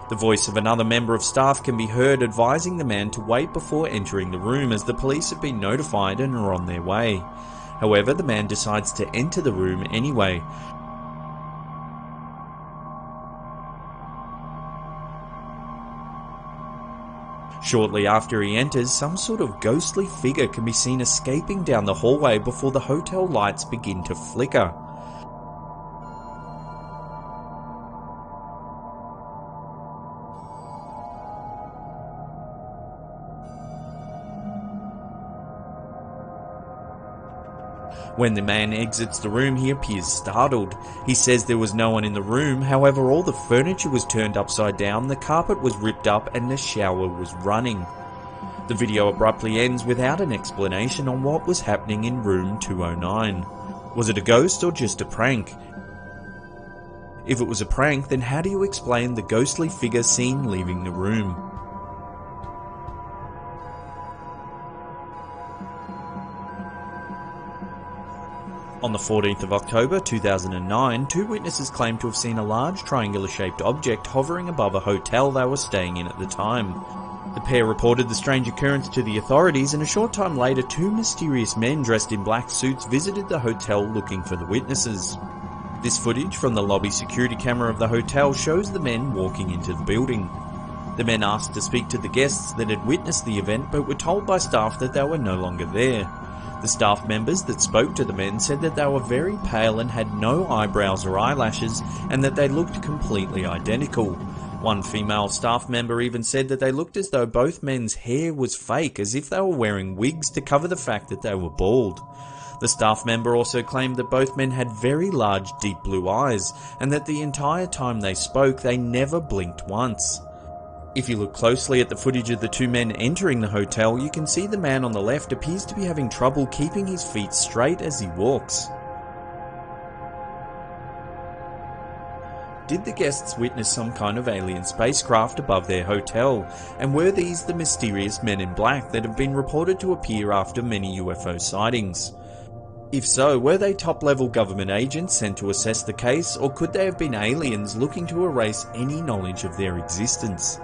The voice of another member of staff can be heard advising the man to wait before entering the room as the police have been notified and are on their way. However, the man decides to enter the room anyway. Shortly after he enters, some sort of ghostly figure can be seen escaping down the hallway before the hotel lights begin to flicker. When the man exits the room, he appears startled. He says there was no one in the room, however all the furniture was turned upside down, the carpet was ripped up and the shower was running. The video abruptly ends without an explanation on what was happening in room 209. Was it a ghost or just a prank? If it was a prank, then how do you explain the ghostly figure seen leaving the room? On the 14th of October 2009, 2 witnesses claimed to have seen a large triangular-shaped object hovering above a hotel they were staying in at the time. The pair reported the strange occurrence to the authorities, and a short time later 2 mysterious men dressed in black suits visited the hotel looking for the witnesses. This footage from the lobby security camera of the hotel shows the men walking into the building. The men asked to speak to the guests that had witnessed the event but were told by staff that they were no longer there. The staff members that spoke to the men said that they were very pale and had no eyebrows or eyelashes, and that they looked completely identical. One female staff member even said that they looked as though both men's hair was fake, as if they were wearing wigs to cover the fact that they were bald. The staff member also claimed that both men had very large deep blue eyes, and that the entire time they spoke they never blinked once. If you look closely at the footage of the 2 men entering the hotel, you can see the man on the left appears to be having trouble keeping his feet straight as he walks. Did the guests witness some kind of alien spacecraft above their hotel, and were these the mysterious men in black that have been reported to appear after many UFO sightings? If so, were they top-level government agents sent to assess the case, or could they have been aliens looking to erase any knowledge of their existence?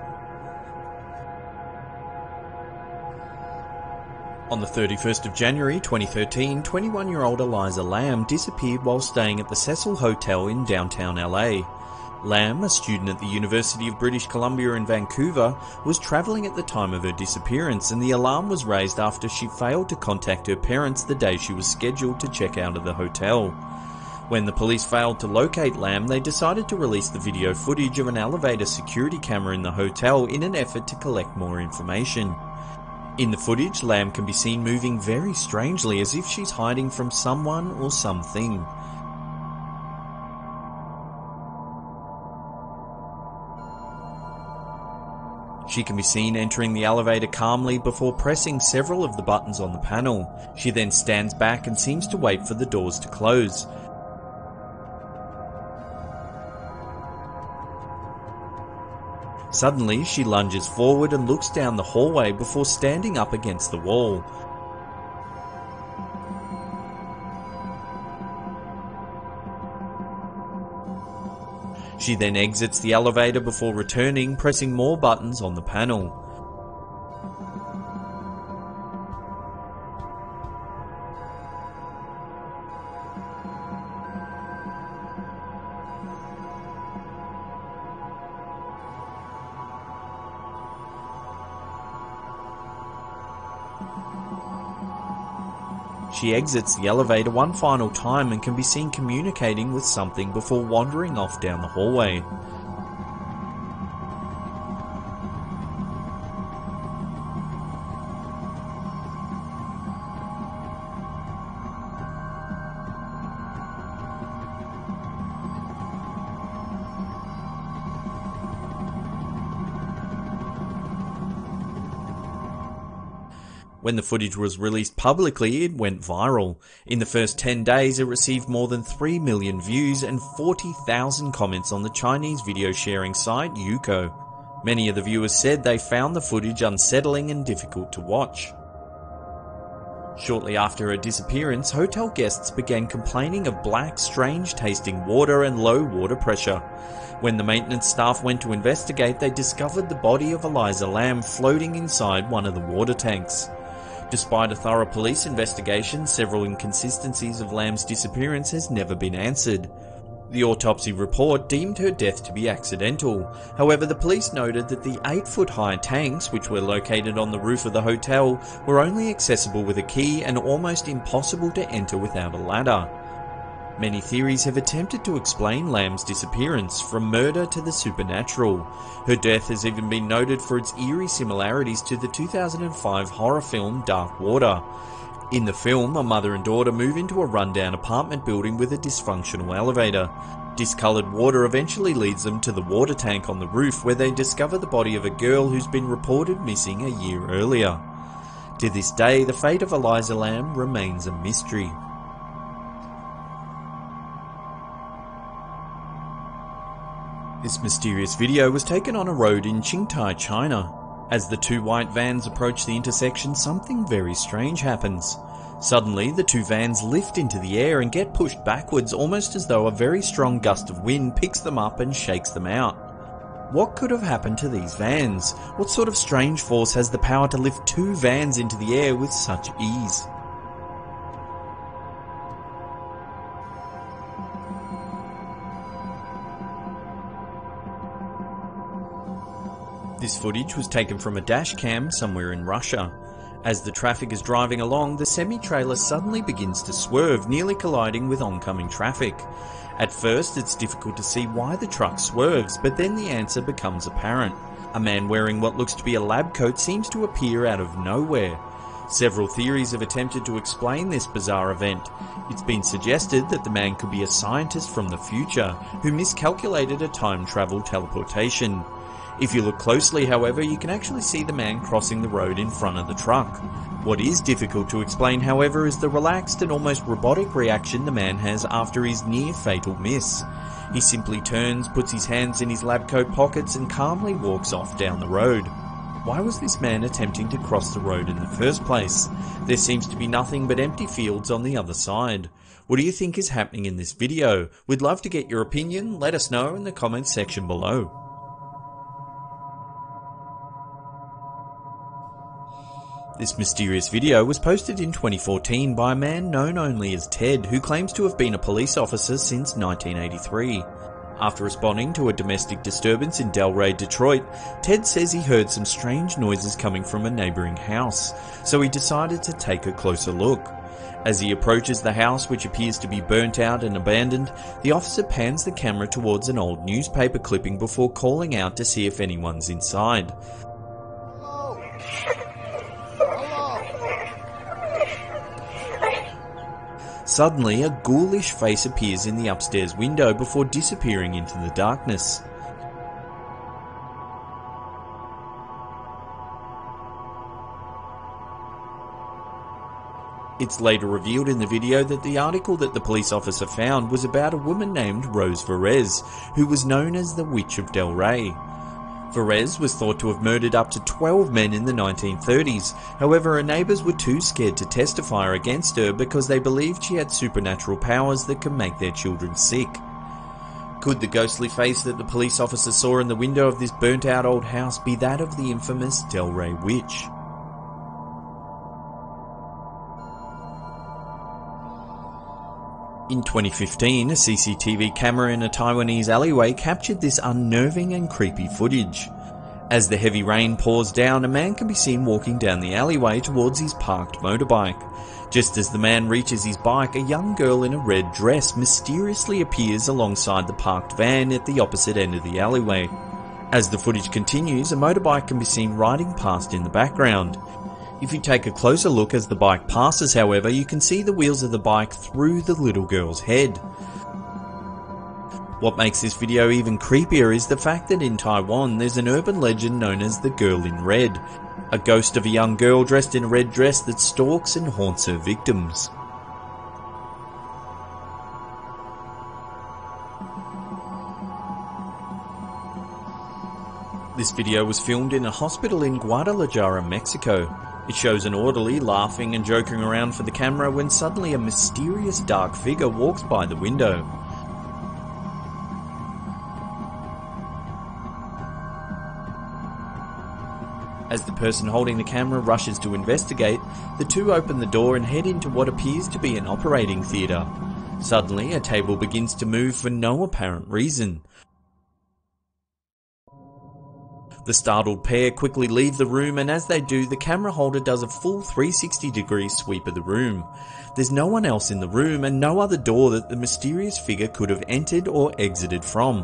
On the 31st of January 2013, 21-year-old Eliza Lamb disappeared while staying at the Cecil Hotel in downtown LA. Lamb, a student at the University of British Columbia in Vancouver, was travelling at the time of her disappearance, and the alarm was raised after she failed to contact her parents the day she was scheduled to check out of the hotel. When the police failed to locate Lamb, they decided to release the video footage of an elevator security camera in the hotel in an effort to collect more information. In the footage, Lamb can be seen moving very strangely as if she's hiding from someone or something. She can be seen entering the elevator calmly before pressing several of the buttons on the panel. She then stands back and seems to wait for the doors to close. Suddenly, she lunges forward and looks down the hallway before standing up against the wall. She then exits the elevator before returning, pressing more buttons on the panel. She exits the elevator one final time and can be seen communicating with something before wandering off down the hallway. When the footage was released publicly, it went viral. In the first 10 days, it received more than 3 million views and 40,000 comments on the Chinese video sharing site UFO. Many of the viewers said they found the footage unsettling and difficult to watch. Shortly after her disappearance, hotel guests began complaining of black, strange-tasting water and low water pressure. When the maintenance staff went to investigate, they discovered the body of Eliza Lam floating inside one of the water tanks. Despite a thorough police investigation, several inconsistencies of Lam's disappearance has never been answered. The autopsy report deemed her death to be accidental. However, the police noted that the 8-foot-high tanks, which were located on the roof of the hotel, were only accessible with a key and almost impossible to enter without a ladder. Many theories have attempted to explain Lam's disappearance, from murder to the supernatural. Her death has even been noted for its eerie similarities to the 2005 horror film Dark Water. In the film, a mother and daughter move into a rundown apartment building with a dysfunctional elevator. Discoloured water eventually leads them to the water tank on the roof, where they discover the body of a girl who's been reported missing a year earlier. To this day, the fate of Eliza Lam remains a mystery. This mysterious video was taken on a road in Qingtai, China. As the two white vans approach the intersection, something very strange happens. Suddenly, the two vans lift into the air and get pushed backwards, almost as though a very strong gust of wind picks them up and shakes them out. What could have happened to these vans? What sort of strange force has the power to lift two vans into the air with such ease? This footage was taken from a dash cam somewhere in Russia. As the traffic is driving along, the semi-trailer suddenly begins to swerve, nearly colliding with oncoming traffic. At first, it's difficult to see why the truck swerves, but then the answer becomes apparent. A man wearing what looks to be a lab coat seems to appear out of nowhere. Several theories have attempted to explain this bizarre event. It's been suggested that the man could be a scientist from the future who miscalculated a time-travel teleportation. If you look closely, however, you can actually see the man crossing the road in front of the truck. What is difficult to explain, however, is the relaxed and almost robotic reaction the man has after his near-fatal miss. He simply turns, puts his hands in his lab coat pockets and calmly walks off down the road. Why was this man attempting to cross the road in the first place? There seems to be nothing but empty fields on the other side. What do you think is happening in this video? We'd love to get your opinion. Let us know in the comments section below. This mysterious video was posted in 2014 by a man known only as Ted, who claims to have been a police officer since 1983. After responding to a domestic disturbance in Delray, Detroit, Ted says he heard some strange noises coming from a neighbouring house, so he decided to take a closer look. As he approaches the house, which appears to be burnt out and abandoned, the officer pans the camera towards an old newspaper clipping before calling out to see if anyone's inside. Suddenly, a ghoulish face appears in the upstairs window before disappearing into the darkness. It's later revealed in the video that the article that the police officer found was about a woman named Rose Verez, who was known as the Witch of Del Rey. Verez was thought to have murdered up to 12 men in the 1930s, however her neighbours were too scared to testify against her because they believed she had supernatural powers that could make their children sick. Could the ghostly face that the police officer saw in the window of this burnt out old house be that of the infamous Del Rey Witch? In 2015, a CCTV camera in a Taiwanese alleyway captured this unnerving and creepy footage. As the heavy rain pours down, a man can be seen walking down the alleyway towards his parked motorbike. Just as the man reaches his bike, a young girl in a red dress mysteriously appears alongside the parked van at the opposite end of the alleyway. As the footage continues, a motorbike can be seen riding past in the background. If you take a closer look as the bike passes, however, you can see the wheels of the bike through the little girl's head. What makes this video even creepier is the fact that in Taiwan there's an urban legend known as the Girl in Red, a ghost of a young girl dressed in a red dress that stalks and haunts her victims. This video was filmed in a hospital in Guadalajara, Mexico. It shows an orderly laughing and joking around for the camera when suddenly a mysterious dark figure walks by the window. As the person holding the camera rushes to investigate, the two open the door and head into what appears to be an operating theatre. Suddenly, a table begins to move for no apparent reason. The startled pair quickly leave the room, and as they do, the camera holder does a full 360-degree sweep of the room. There's no one else in the room and no other door that the mysterious figure could have entered or exited from.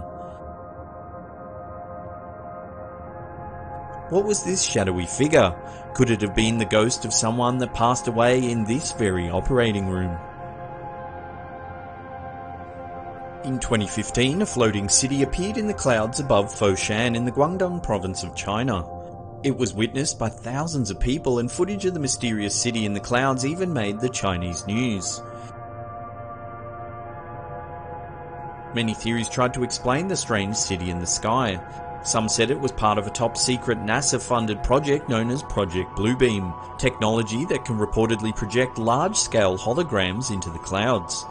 What was this shadowy figure? Could it have been the ghost of someone that passed away in this very operating room? In 2015, a floating city appeared in the clouds above Foshan in the Guangdong province of China. It was witnessed by thousands of people, and footage of the mysterious city in the clouds even made the Chinese news. Many theories tried to explain the strange city in the sky. Some said it was part of a top-secret NASA-funded project known as Project Bluebeam, technology that can reportedly project large-scale holograms into the clouds.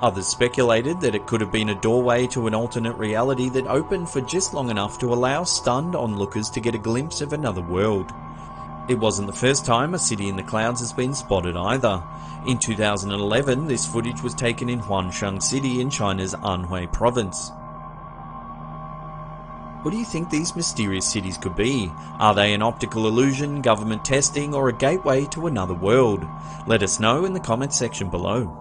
Others speculated that it could have been a doorway to an alternate reality that opened for just long enough to allow stunned onlookers to get a glimpse of another world. It wasn't the first time a city in the clouds has been spotted either. In 2011, this footage was taken in Huangshan City in China's Anhui province. What do you think these mysterious cities could be? Are they an optical illusion, government testing, or a gateway to another world? Let us know in the comments section below.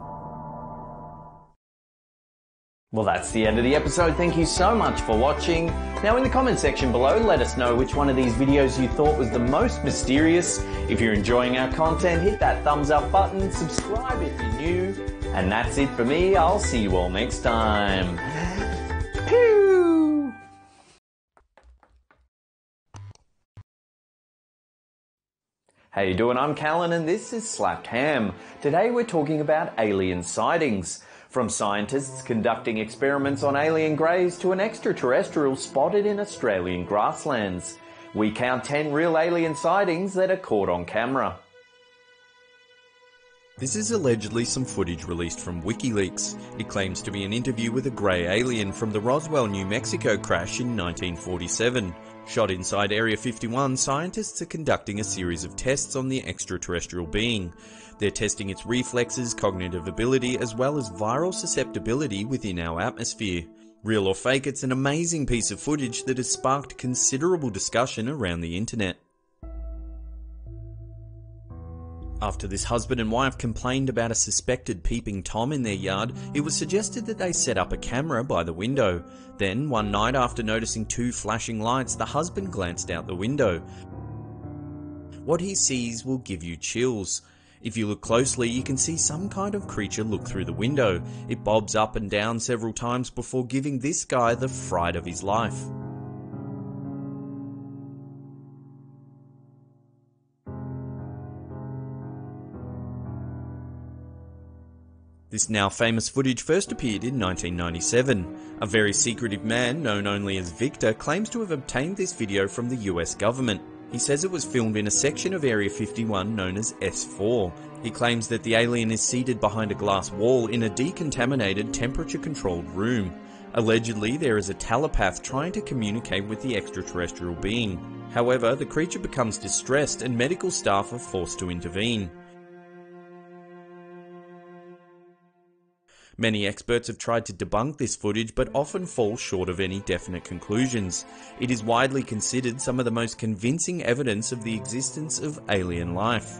Well, that's the end of the episode. Thank you so much for watching. Now in the comment section below, let us know which one of these videos you thought was the most mysterious. If you're enjoying our content, hit that thumbs up button, subscribe if you're new. And that's it for me. I'll see you all next time. Pew! How you doing? I'm Callan and this is Slapped Ham. Today we're talking about alien sightings. From scientists conducting experiments on alien greys to an extraterrestrial spotted in Australian grasslands. We count 10 real alien sightings that are caught on camera. This is allegedly some footage released from WikiLeaks. It claims to be an interview with a grey alien from the Roswell, New Mexico crash in 1947. Shot inside Area 51, scientists are conducting a series of tests on the extraterrestrial being. They're testing its reflexes, cognitive ability, as well as viral susceptibility within our atmosphere. Real or fake, it's an amazing piece of footage that has sparked considerable discussion around the internet. After this husband and wife complained about a suspected peeping Tom in their yard, it was suggested that they set up a camera by the window. Then, one night after noticing two flashing lights, the husband glanced out the window. What he sees will give you chills. If you look closely, you can see some kind of creature look through the window. It bobs up and down several times before giving this guy the fright of his life. This now famous footage first appeared in 1997. A very secretive man, known only as Victor, claims to have obtained this video from the US government. He says it was filmed in a section of Area 51 known as S4. He claims that the alien is seated behind a glass wall in a decontaminated, temperature-controlled room. Allegedly, there is a telepath trying to communicate with the extraterrestrial being. However, the creature becomes distressed and medical staff are forced to intervene. Many experts have tried to debunk this footage but often fall short of any definite conclusions. It is widely considered some of the most convincing evidence of the existence of alien life.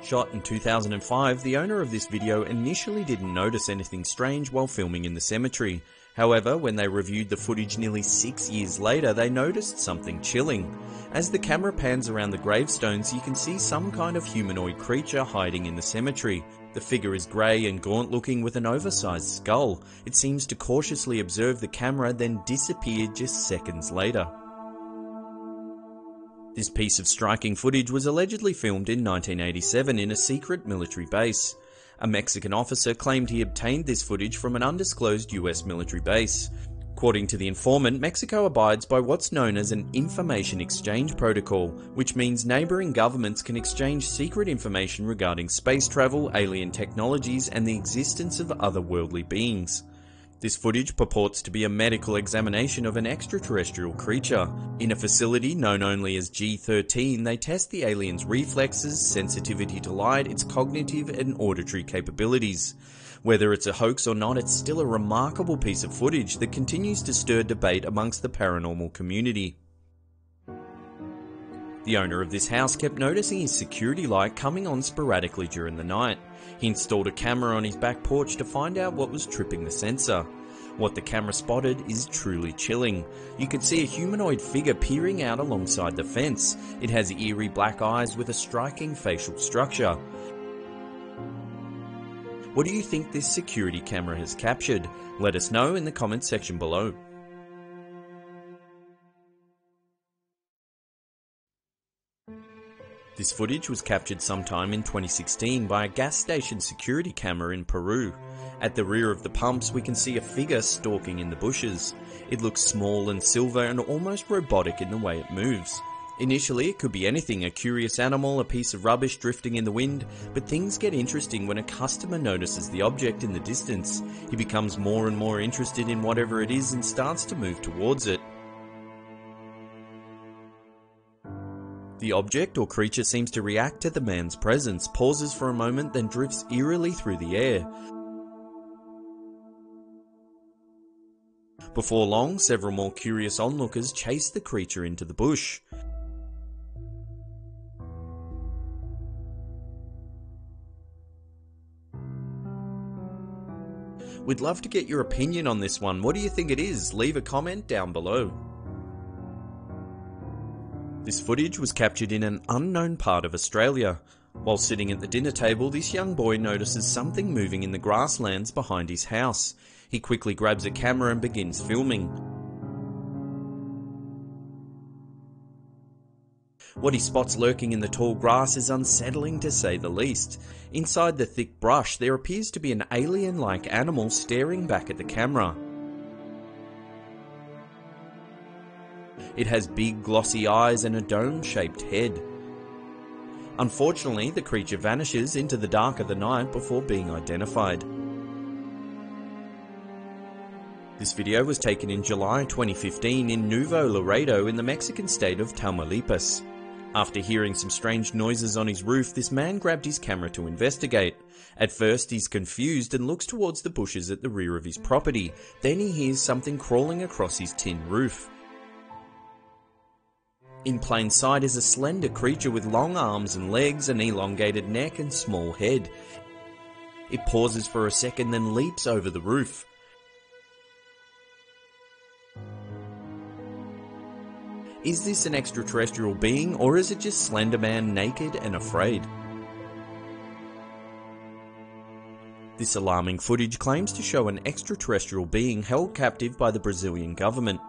Shot in 2005, the owner of this video initially didn't notice anything strange while filming in the cemetery. However, when they reviewed the footage nearly 6 years later, they noticed something chilling. As the camera pans around the gravestones, you can see some kind of humanoid creature hiding in the cemetery. The figure is grey and gaunt looking with an oversized skull. It seems to cautiously observe the camera, then disappear just seconds later. This piece of striking footage was allegedly filmed in 1987 in a secret military base. A Mexican officer claimed he obtained this footage from an undisclosed US military base. According to the informant, Mexico abides by what's known as an information exchange protocol, which means neighbouring governments can exchange secret information regarding space travel, alien technologies, and the existence of otherworldly beings. This footage purports to be a medical examination of an extraterrestrial creature. In a facility known only as G13, they test the alien's reflexes, sensitivity to light, its cognitive and auditory capabilities. Whether it's a hoax or not, it's still a remarkable piece of footage that continues to stir debate amongst the paranormal community. The owner of this house kept noticing his security light coming on sporadically during the night. He installed a camera on his back porch to find out what was tripping the sensor. What the camera spotted is truly chilling. You could see a humanoid figure peering out alongside the fence. It has eerie black eyes with a striking facial structure. What do you think this security camera has captured? Let us know in the comments section below. This footage was captured sometime in 2016 by a gas station security camera in Peru. At the rear of the pumps, we can see a figure stalking in the bushes. It looks small and silver and almost robotic in the way it moves. Initially, it could be anything, a curious animal, a piece of rubbish drifting in the wind, but things get interesting when a customer notices the object in the distance. He becomes more and more interested in whatever it is and starts to move towards it. The object or creature seems to react to the man's presence, pauses for a moment, then drifts eerily through the air. Before long, several more curious onlookers chase the creature into the bush. We'd love to get your opinion on this one. What do you think it is? Leave a comment down below. This footage was captured in an unknown part of Australia. While sitting at the dinner table, this young boy notices something moving in the grasslands behind his house. He quickly grabs a camera and begins filming. What he spots lurking in the tall grass is unsettling to say the least. Inside the thick brush, there appears to be an alien-like animal staring back at the camera. It has big glossy eyes and a dome-shaped head. Unfortunately, the creature vanishes into the dark of the night before being identified. This video was taken in July 2015 in Nuevo Laredo in the Mexican state of Tamaulipas. After hearing some strange noises on his roof, this man grabbed his camera to investigate. At first, he's confused and looks towards the bushes at the rear of his property. Then he hears something crawling across his tin roof. In plain sight is a slender creature with long arms and legs, an elongated neck and small head. It pauses for a second, then leaps over the roof. Is this an extraterrestrial being, or is it just Slender Man naked and afraid? This alarming footage claims to show an extraterrestrial being held captive by the Brazilian government.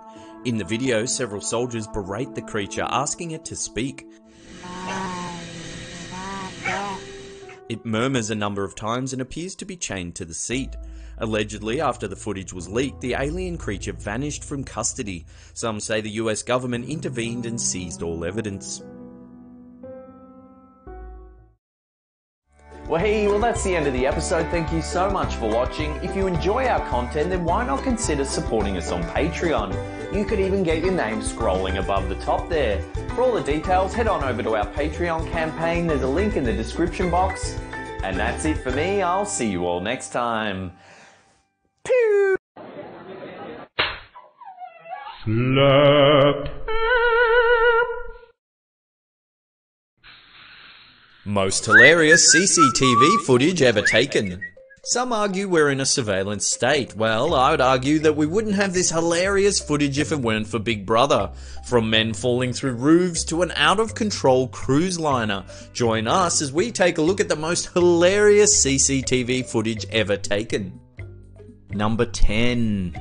In the video, several soldiers berate the creature, asking it to speak. It murmurs a number of times and appears to be chained to the seat. Allegedly, after the footage was leaked, the alien creature vanished from custody. Some say the US government intervened and seized all evidence. Well, that's the end of the episode. Thank you so much for watching. If you enjoy our content, then why not consider supporting us on Patreon? You could even get your name scrolling above the top there. For all the details, head on over to our Patreon campaign. There's a link in the description box. And that's it for me. I'll see you all next time. Pew! Slapped. Most hilarious CCTV footage ever taken. Some argue we're in a surveillance state. Well, I would argue that we wouldn't have this hilarious footage if it weren't for Big Brother. From men falling through roofs to an out-of-control cruise liner. Join us as we take a look at the most hilarious CCTV footage ever taken. Number 10.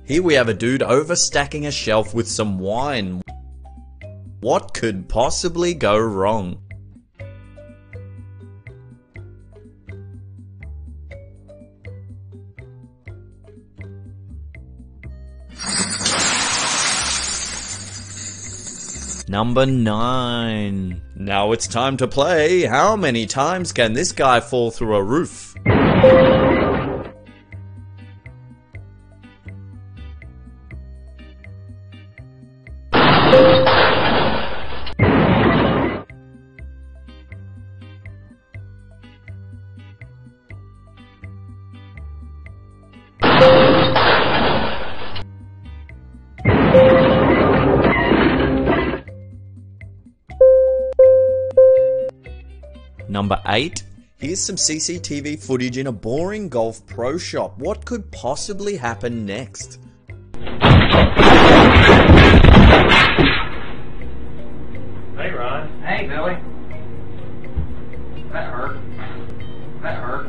Here we have a dude overstacking a shelf with some wine. What could possibly go wrong? Number 9. Now it's time to play. How many times can this guy fall through a roof? Number 8. Here's some CCTV footage in a boring golf pro shop. What could possibly happen next? Hey, Ron. Hey, Billy. That hurt. That hurt.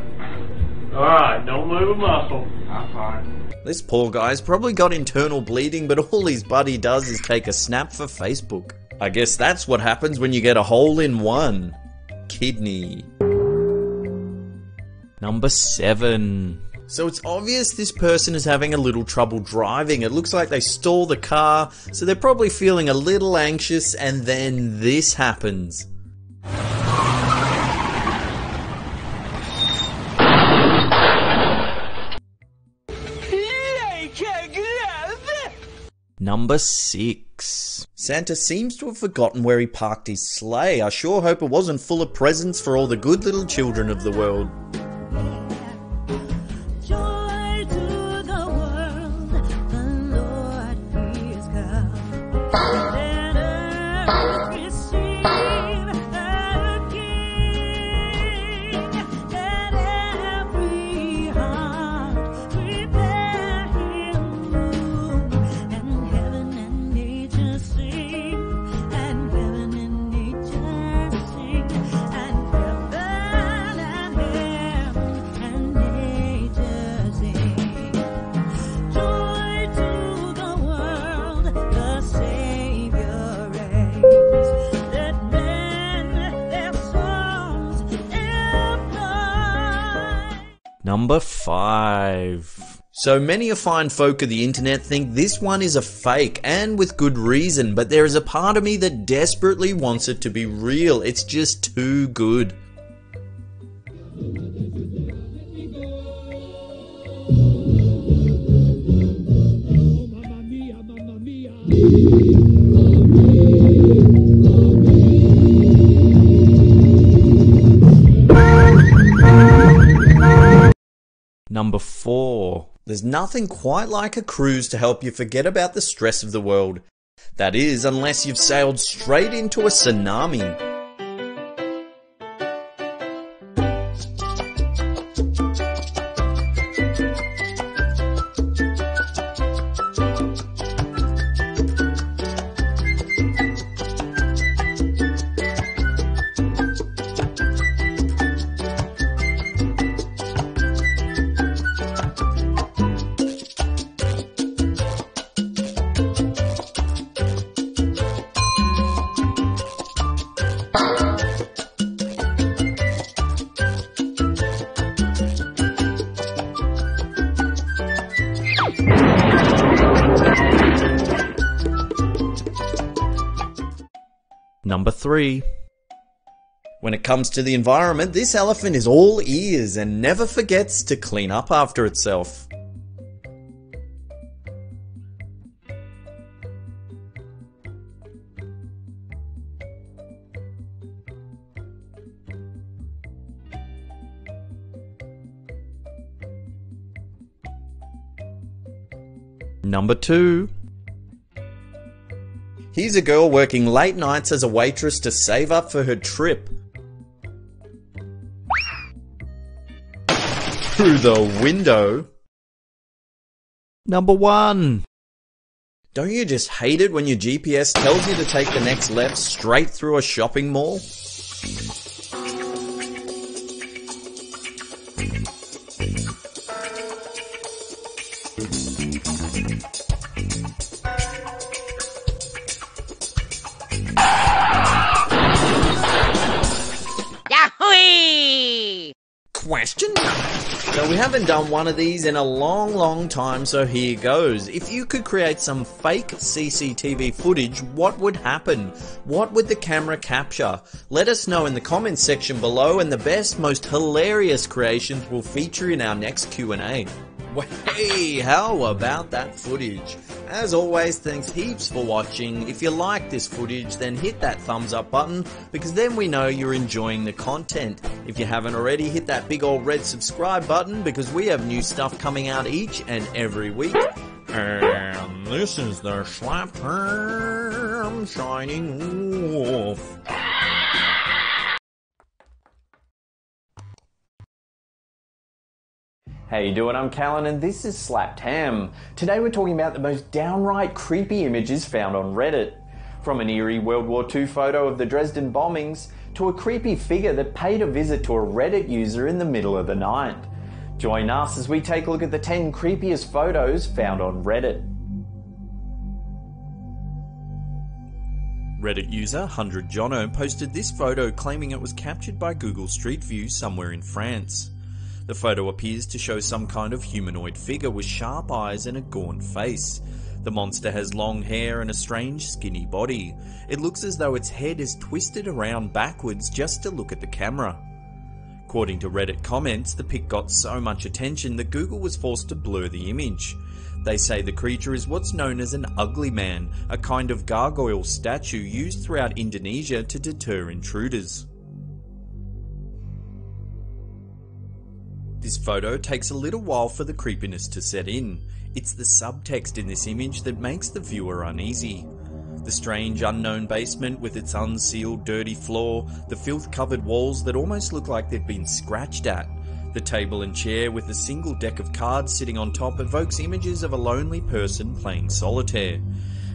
Alright, don't move a muscle. I'm fine. This poor guy's probably got internal bleeding, but all his buddy does is take a snap for Facebook. I guess that's what happens when you get a hole in one. Kidney. Number 7. So it's obvious this person is having a little trouble driving. It looks like they stole the car, so they're probably feeling a little anxious, and then this happens. Number 6. Santa seems to have forgotten where he parked his sleigh. I sure hope it wasn't full of presents for all the good little children of the world. Joy to the world, the Lord is come. Let earth receive her King. Let every heart prepare him room. And heaven and nature sing, and heaven and nature sing, and heaven and nature sing. Joy to the world, the Savior reigns. Let men their songs employ. Number 5. So many a fine folk of the internet think this one is a fake, and with good reason, but there is a part of me that desperately wants it to be real. It's just too good. Number 4. There's nothing quite like a cruise to help you forget about the stress of the world. That is, unless you've sailed straight into a tsunami. 3. When it comes to the environment, this elephant is all ears and never forgets to clean up after itself. Number 2. Here's a girl working late nights as a waitress to save up for her trip. Through the window. Number 1. Don't you just hate it when your GPS tells you to take the next left straight through a shopping mall? Yahoo! Question? So we haven't done one of these in a long time, so here goes. If you could create some fake CCTV footage, what would happen? What would the camera capture? Let us know in the comments section below, and the best, most hilarious creations will feature in our next Q&A. Hey, how about that footage? As always, thanks heaps for watching. If you like this footage, then hit that thumbs up button, because then we know you're enjoying the content. If you haven't already, hit that big old red subscribe button, because we have new stuff coming out each and every week. And this is the Slap Ham signing off. How you doing? I'm Callan and this is Slapped Ham. Today we're talking about the most downright creepy images found on Reddit. From an eerie World War II photo of the Dresden bombings to a creepy figure that paid a visit to a Reddit user in the middle of the night. Join us as we take a look at the 10 creepiest photos found on Reddit. Reddit user 100Jono posted this photo claiming it was captured by Google Street View somewhere in France. The photo appears to show some kind of humanoid figure with sharp eyes and a gaunt face. The monster has long hair and a strange skinny body. It looks as though its head is twisted around backwards just to look at the camera. According to Reddit comments, the pic got so much attention that Google was forced to blur the image. They say the creature is what's known as an ugly man, a kind of gargoyle statue used throughout Indonesia to deter intruders. This photo takes a little while for the creepiness to set in. It's the subtext in this image that makes the viewer uneasy. The strange unknown basement with its unsealed dirty floor, the filth-covered walls that almost look like they've been scratched at, the table and chair with a single deck of cards sitting on top evokes images of a lonely person playing solitaire.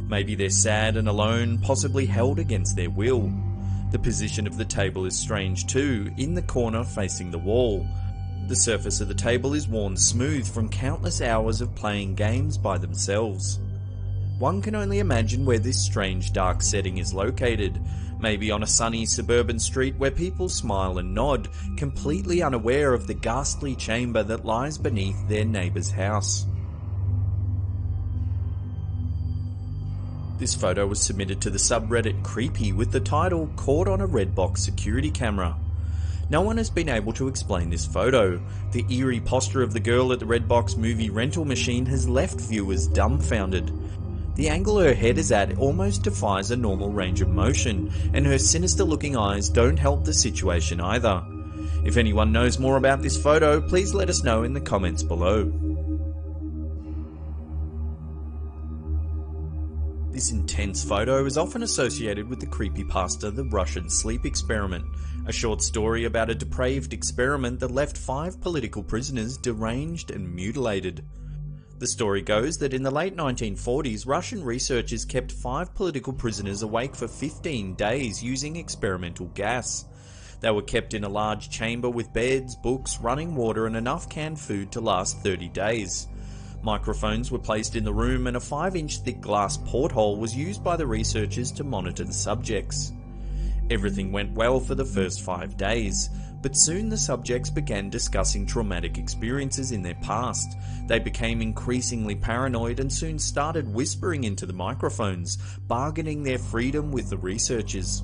Maybe they're sad and alone, possibly held against their will. The position of the table is strange too, in the corner facing the wall. The surface of the table is worn smooth from countless hours of playing games by themselves. One can only imagine where this strange dark setting is located, maybe on a sunny suburban street where people smile and nod, completely unaware of the ghastly chamber that lies beneath their neighbour's house. This photo was submitted to the subreddit Creepy with the title "Caught on a Redbox Security Camera." No one has been able to explain this photo. The eerie posture of the girl at the Redbox movie rental machine has left viewers dumbfounded. The angle her head is at almost defies a normal range of motion, and her sinister looking eyes don't help the situation either. If anyone knows more about this photo, please let us know in the comments below. This intense photo is often associated with the creepypasta The Russian Sleep Experiment, a short story about a depraved experiment that left 5 political prisoners deranged and mutilated. The story goes that in the late 1940s, Russian researchers kept 5 political prisoners awake for 15 days using experimental gas. They were kept in a large chamber with beds, books, running water and enough canned food to last 30 days. Microphones were placed in the room and a 5-inch thick glass porthole was used by the researchers to monitor the subjects. Everything went well for the first 5 days, but soon the subjects began discussing traumatic experiences in their past. They became increasingly paranoid and soon started whispering into the microphones, bargaining their freedom with the researchers.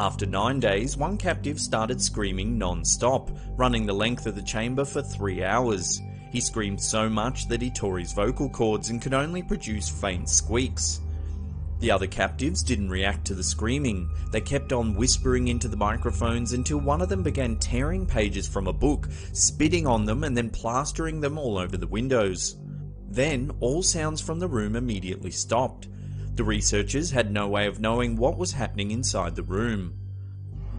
After 9 days, one captive started screaming non-stop, running the length of the chamber for 3 hours. He screamed so much that he tore his vocal cords and could only produce faint squeaks. The other captives didn't react to the screaming. They kept on whispering into the microphones until one of them began tearing pages from a book, spitting on them and then plastering them all over the windows. Then, all sounds from the room immediately stopped. The researchers had no way of knowing what was happening inside the room.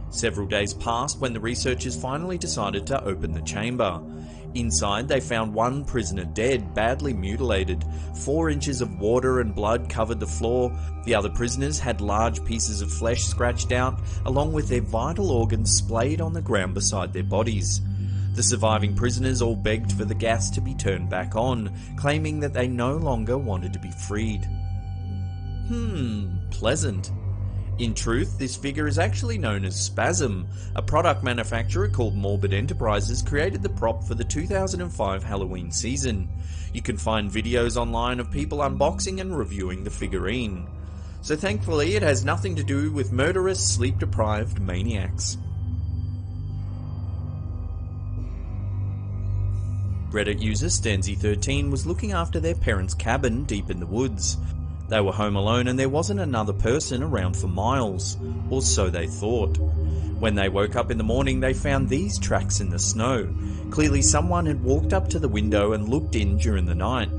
Several days passed when the researchers finally decided to open the chamber. Inside, they found one prisoner dead, badly mutilated. 4 inches of water and blood covered the floor. The other prisoners had large pieces of flesh scratched out, along with their vital organs splayed on the ground beside their bodies. The surviving prisoners all begged for the gas to be turned back on, claiming that they no longer wanted to be freed. Pleasant. In truth, this figure is actually known as Spasm. A product manufacturer called Morbid Enterprises created the prop for the 2005 Halloween season. You can find videos online of people unboxing and reviewing the figurine. So thankfully it has nothing to do with murderous, sleep-deprived maniacs. Reddit user Stanzy13 was looking after their parents' cabin deep in the woods. They were home alone and there wasn't another person around for miles, or so they thought. When they woke up in the morning, they found these tracks in the snow. Clearly someone had walked up to the window and looked in during the night.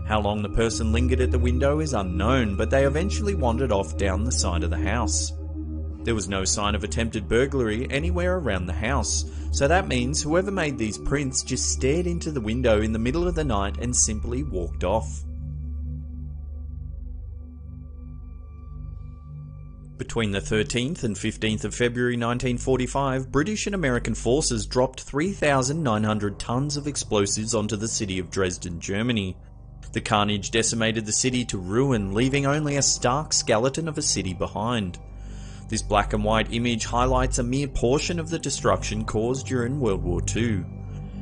How long the person lingered at the window is unknown, but they eventually wandered off down the side of the house. There was no sign of attempted burglary anywhere around the house, so that means whoever made these prints just stared into the window in the middle of the night and simply walked off. Between the 13th and 15th of February 1945, British and American forces dropped 3,900 tons of explosives onto the city of Dresden, Germany. The carnage decimated the city to ruin, leaving only a stark skeleton of a city behind. This black and white image highlights a mere portion of the destruction caused during World War II.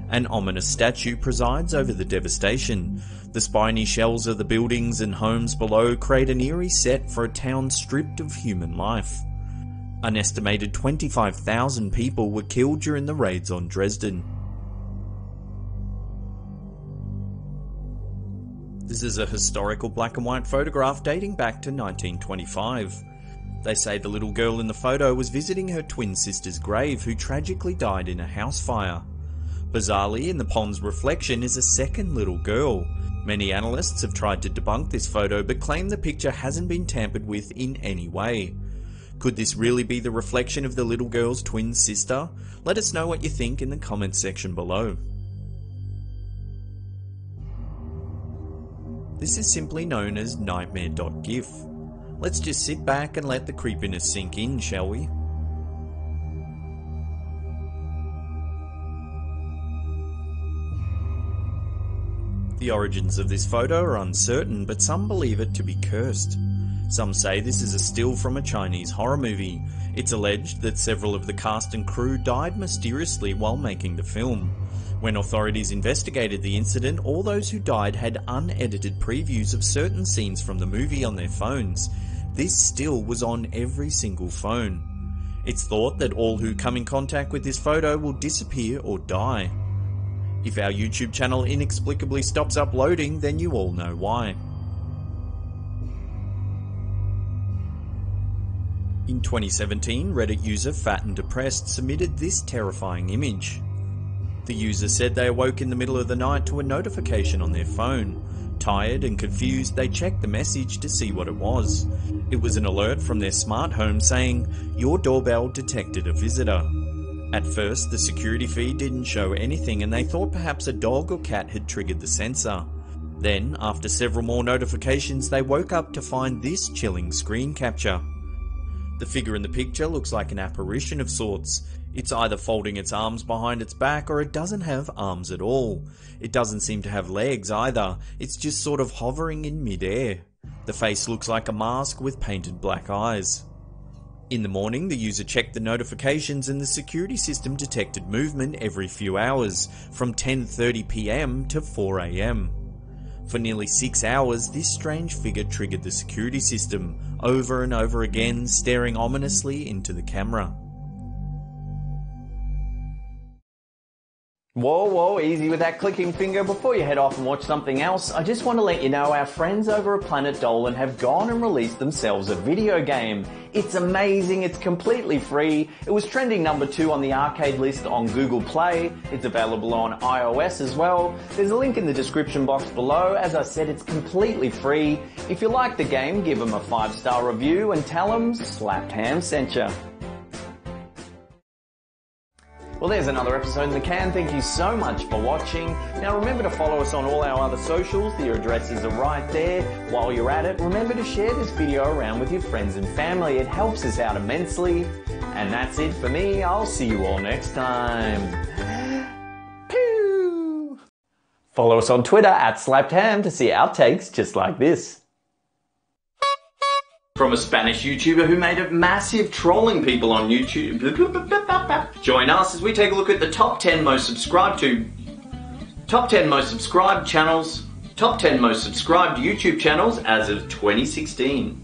An ominous statue presides over the devastation. The spiny shells of the buildings and homes below create an eerie set for a town stripped of human life. An estimated 25,000 people were killed during the raids on Dresden. This is a historical black and white photograph dating back to 1925. They say the little girl in the photo was visiting her twin sister's grave, who tragically died in a house fire. Bizarrely, in the pond's reflection is a second little girl. Many analysts have tried to debunk this photo but claim the picture hasn't been tampered with in any way. Could this really be the reflection of the little girl's twin sister? Let us know what you think in the comments section below. This is simply known as nightmare.gif. Let's just sit back and let the creepiness sink in, shall we? The origins of this photo are uncertain, but some believe it to be cursed. Some say this is a still from a Chinese horror movie. It's alleged that several of the cast and crew died mysteriously while making the film. When authorities investigated the incident, all those who died had unedited previews of certain scenes from the movie on their phones. This still was on every single phone. It's thought that all who come in contact with this photo will disappear or die. If our YouTube channel inexplicably stops uploading, then you all know why. In 2017, Reddit user Fat and Depressed submitted this terrifying image. The user said they awoke in the middle of the night to a notification on their phone. Tired and confused, they checked the message to see what it was. It was an alert from their smart home saying, "Your doorbell detected a visitor." At first, the security feed didn't show anything and they thought perhaps a dog or cat had triggered the sensor. Then, after several more notifications, they woke up to find this chilling screen capture. The figure in the picture looks like an apparition of sorts. It's either folding its arms behind its back or it doesn't have arms at all. It doesn't seem to have legs either, it's just sort of hovering in mid-air. The face looks like a mask with painted black eyes. In the morning, the user checked the notifications and the security system detected movement every few hours, from 10:30 PM to 4 AM. For nearly 6 hours, this strange figure triggered the security system, over and over again, staring ominously into the camera. Whoa, easy with that clicking finger. Before you head off and watch something else, I just want to let you know our friends over at Planet Dolan have gone and released themselves a video game. It's amazing, it's completely free. It was trending number 2 on the arcade list on Google Play. It's available on iOS as well. There's a link in the description box below. As I said, it's completely free. If you like the game, give them a 5-star review and tell them Slapped Ham sent ya. Well, there's another episode in the can. Thank you so much for watching. Now remember to follow us on all our other socials. The addresses are right there. While you're at it, remember to share this video around with your friends and family. It helps us out immensely. And that's it for me. I'll see you all next time. Pew! Follow us on Twitter at SlappedHam to see outtakes just like this. From a Spanish YouTuber who made it massive trolling people on YouTube. Join us as we take a look at the top 10 most subscribed channels, top 10 most subscribed YouTube channels as of 2016.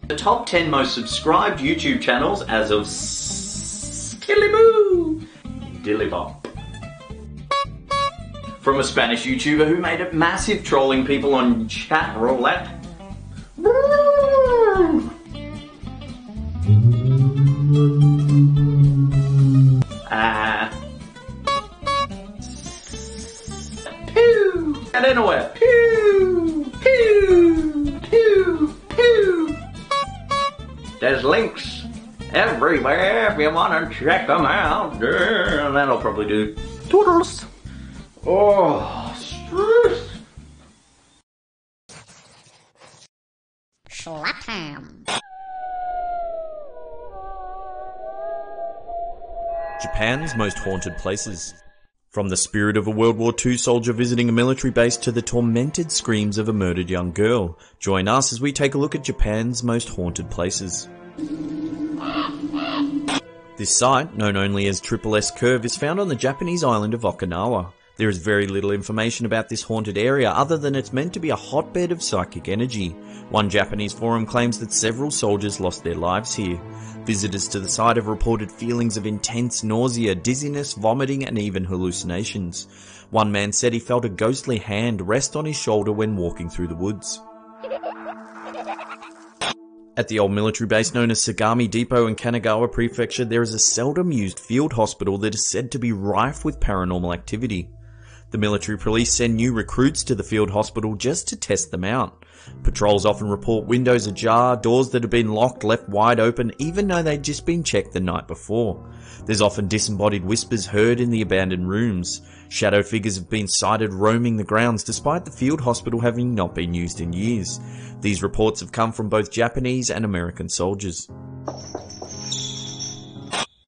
The top 10 most subscribed YouTube channels as of Skilliboo Dillibop. From a Spanish YouTuber who made it massive trolling people on chat roulette. Pew! And anywhere. Pew! Pew! Pew! Pew! There's links everywhere if you want to check them out. And that'll probably do. Toodles! Oh, stress! Slapped Ham. Japan's most haunted places. From the spirit of a World War II soldier visiting a military base to the tormented screams of a murdered young girl, join us as we take a look at Japan's most haunted places. This site, known only as Triple S Curve, is found on the Japanese island of Okinawa. There is very little information about this haunted area other than it's meant to be a hotbed of psychic energy. One Japanese forum claims that several soldiers lost their lives here. Visitors to the site have reported feelings of intense nausea, dizziness, vomiting, and even hallucinations. One man said he felt a ghostly hand rest on his shoulder when walking through the woods. At the old military base known as Sagami Depot in Kanagawa Prefecture, there is a seldom used field hospital that is said to be rife with paranormal activity. The military police send new recruits to the field hospital just to test them out. Patrols often report windows ajar, doors that have been locked left wide open even though they'd just been checked the night before. There's often disembodied whispers heard in the abandoned rooms. Shadow figures have been sighted roaming the grounds despite the field hospital having not been used in years. These reports have come from both Japanese and American soldiers.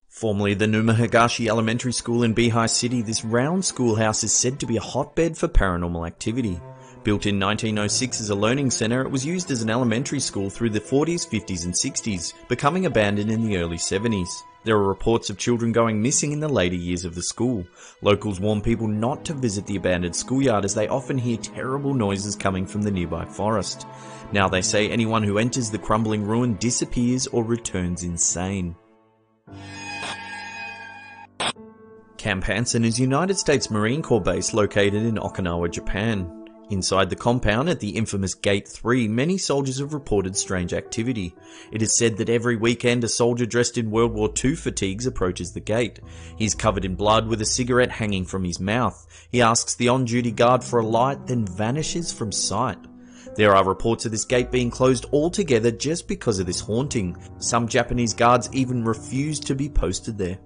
Formerly the Numahagashi Elementary School in Bihai City, this round schoolhouse is said to be a hotbed for paranormal activity. Built in 1906 as a learning centre, it was used as an elementary school through the 40s, 50s and 60s, becoming abandoned in the early 70s. There are reports of children going missing in the later years of the school. Locals warn people not to visit the abandoned schoolyard as they often hear terrible noises coming from the nearby forest. Now they say anyone who enters the crumbling ruin disappears or returns insane. Camp Hansen is a United States Marine Corps base located in Okinawa, Japan. Inside the compound at the infamous Gate 3, many soldiers have reported strange activity. It is said that every weekend a soldier dressed in World War II fatigues approaches the gate. He is covered in blood with a cigarette hanging from his mouth. He asks the on-duty guard for a light, then vanishes from sight. There are reports of this gate being closed altogether just because of this haunting. Some Japanese guards even refuse to be posted there.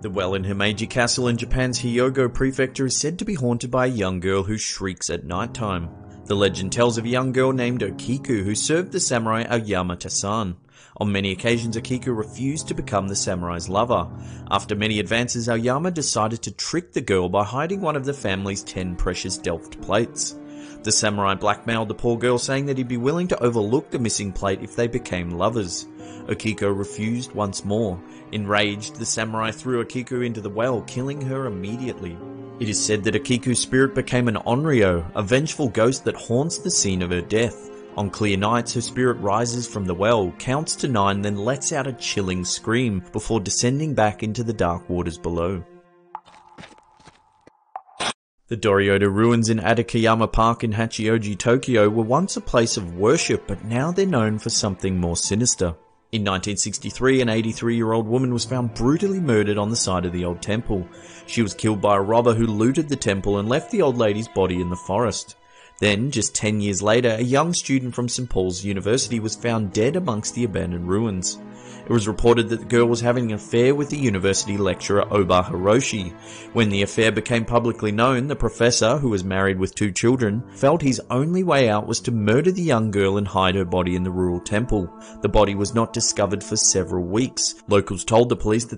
The well in Himeji Castle in Japan's Hyogo Prefecture is said to be haunted by a young girl who shrieks at night time. The legend tells of a young girl named Okiku who served the samurai Aoyama-san. On many occasions, Okiku refused to become the samurai's lover. After many advances, Aoyama decided to trick the girl by hiding one of the family's 10 precious Delft plates. The samurai blackmailed the poor girl, saying that he'd be willing to overlook the missing plate if they became lovers. Okiko refused once more. Enraged, the samurai threw Okiku into the well, killing her immediately. It is said that Akiku's spirit became an onryo, a vengeful ghost that haunts the scene of her death. On clear nights, her spirit rises from the well, counts to 9, then lets out a chilling scream before descending back into the dark waters below. The Dorioda ruins in Adakayama Park in Hachioji, Tokyo were once a place of worship, but now they're known for something more sinister. In 1963, an 83-year-old woman was found brutally murdered on the side of the old temple. She was killed by a robber who looted the temple and left the old lady's body in the forest. Then, just 10 years later, a young student from St. Paul's University was found dead amongst the abandoned ruins. It was reported that the girl was having an affair with the university lecturer Oba Hiroshi. When the affair became publicly known, the professor, who was married with 2 children, felt his only way out was to murder the young girl and hide her body in the rural temple. The body was not discovered for several weeks. Locals told the police that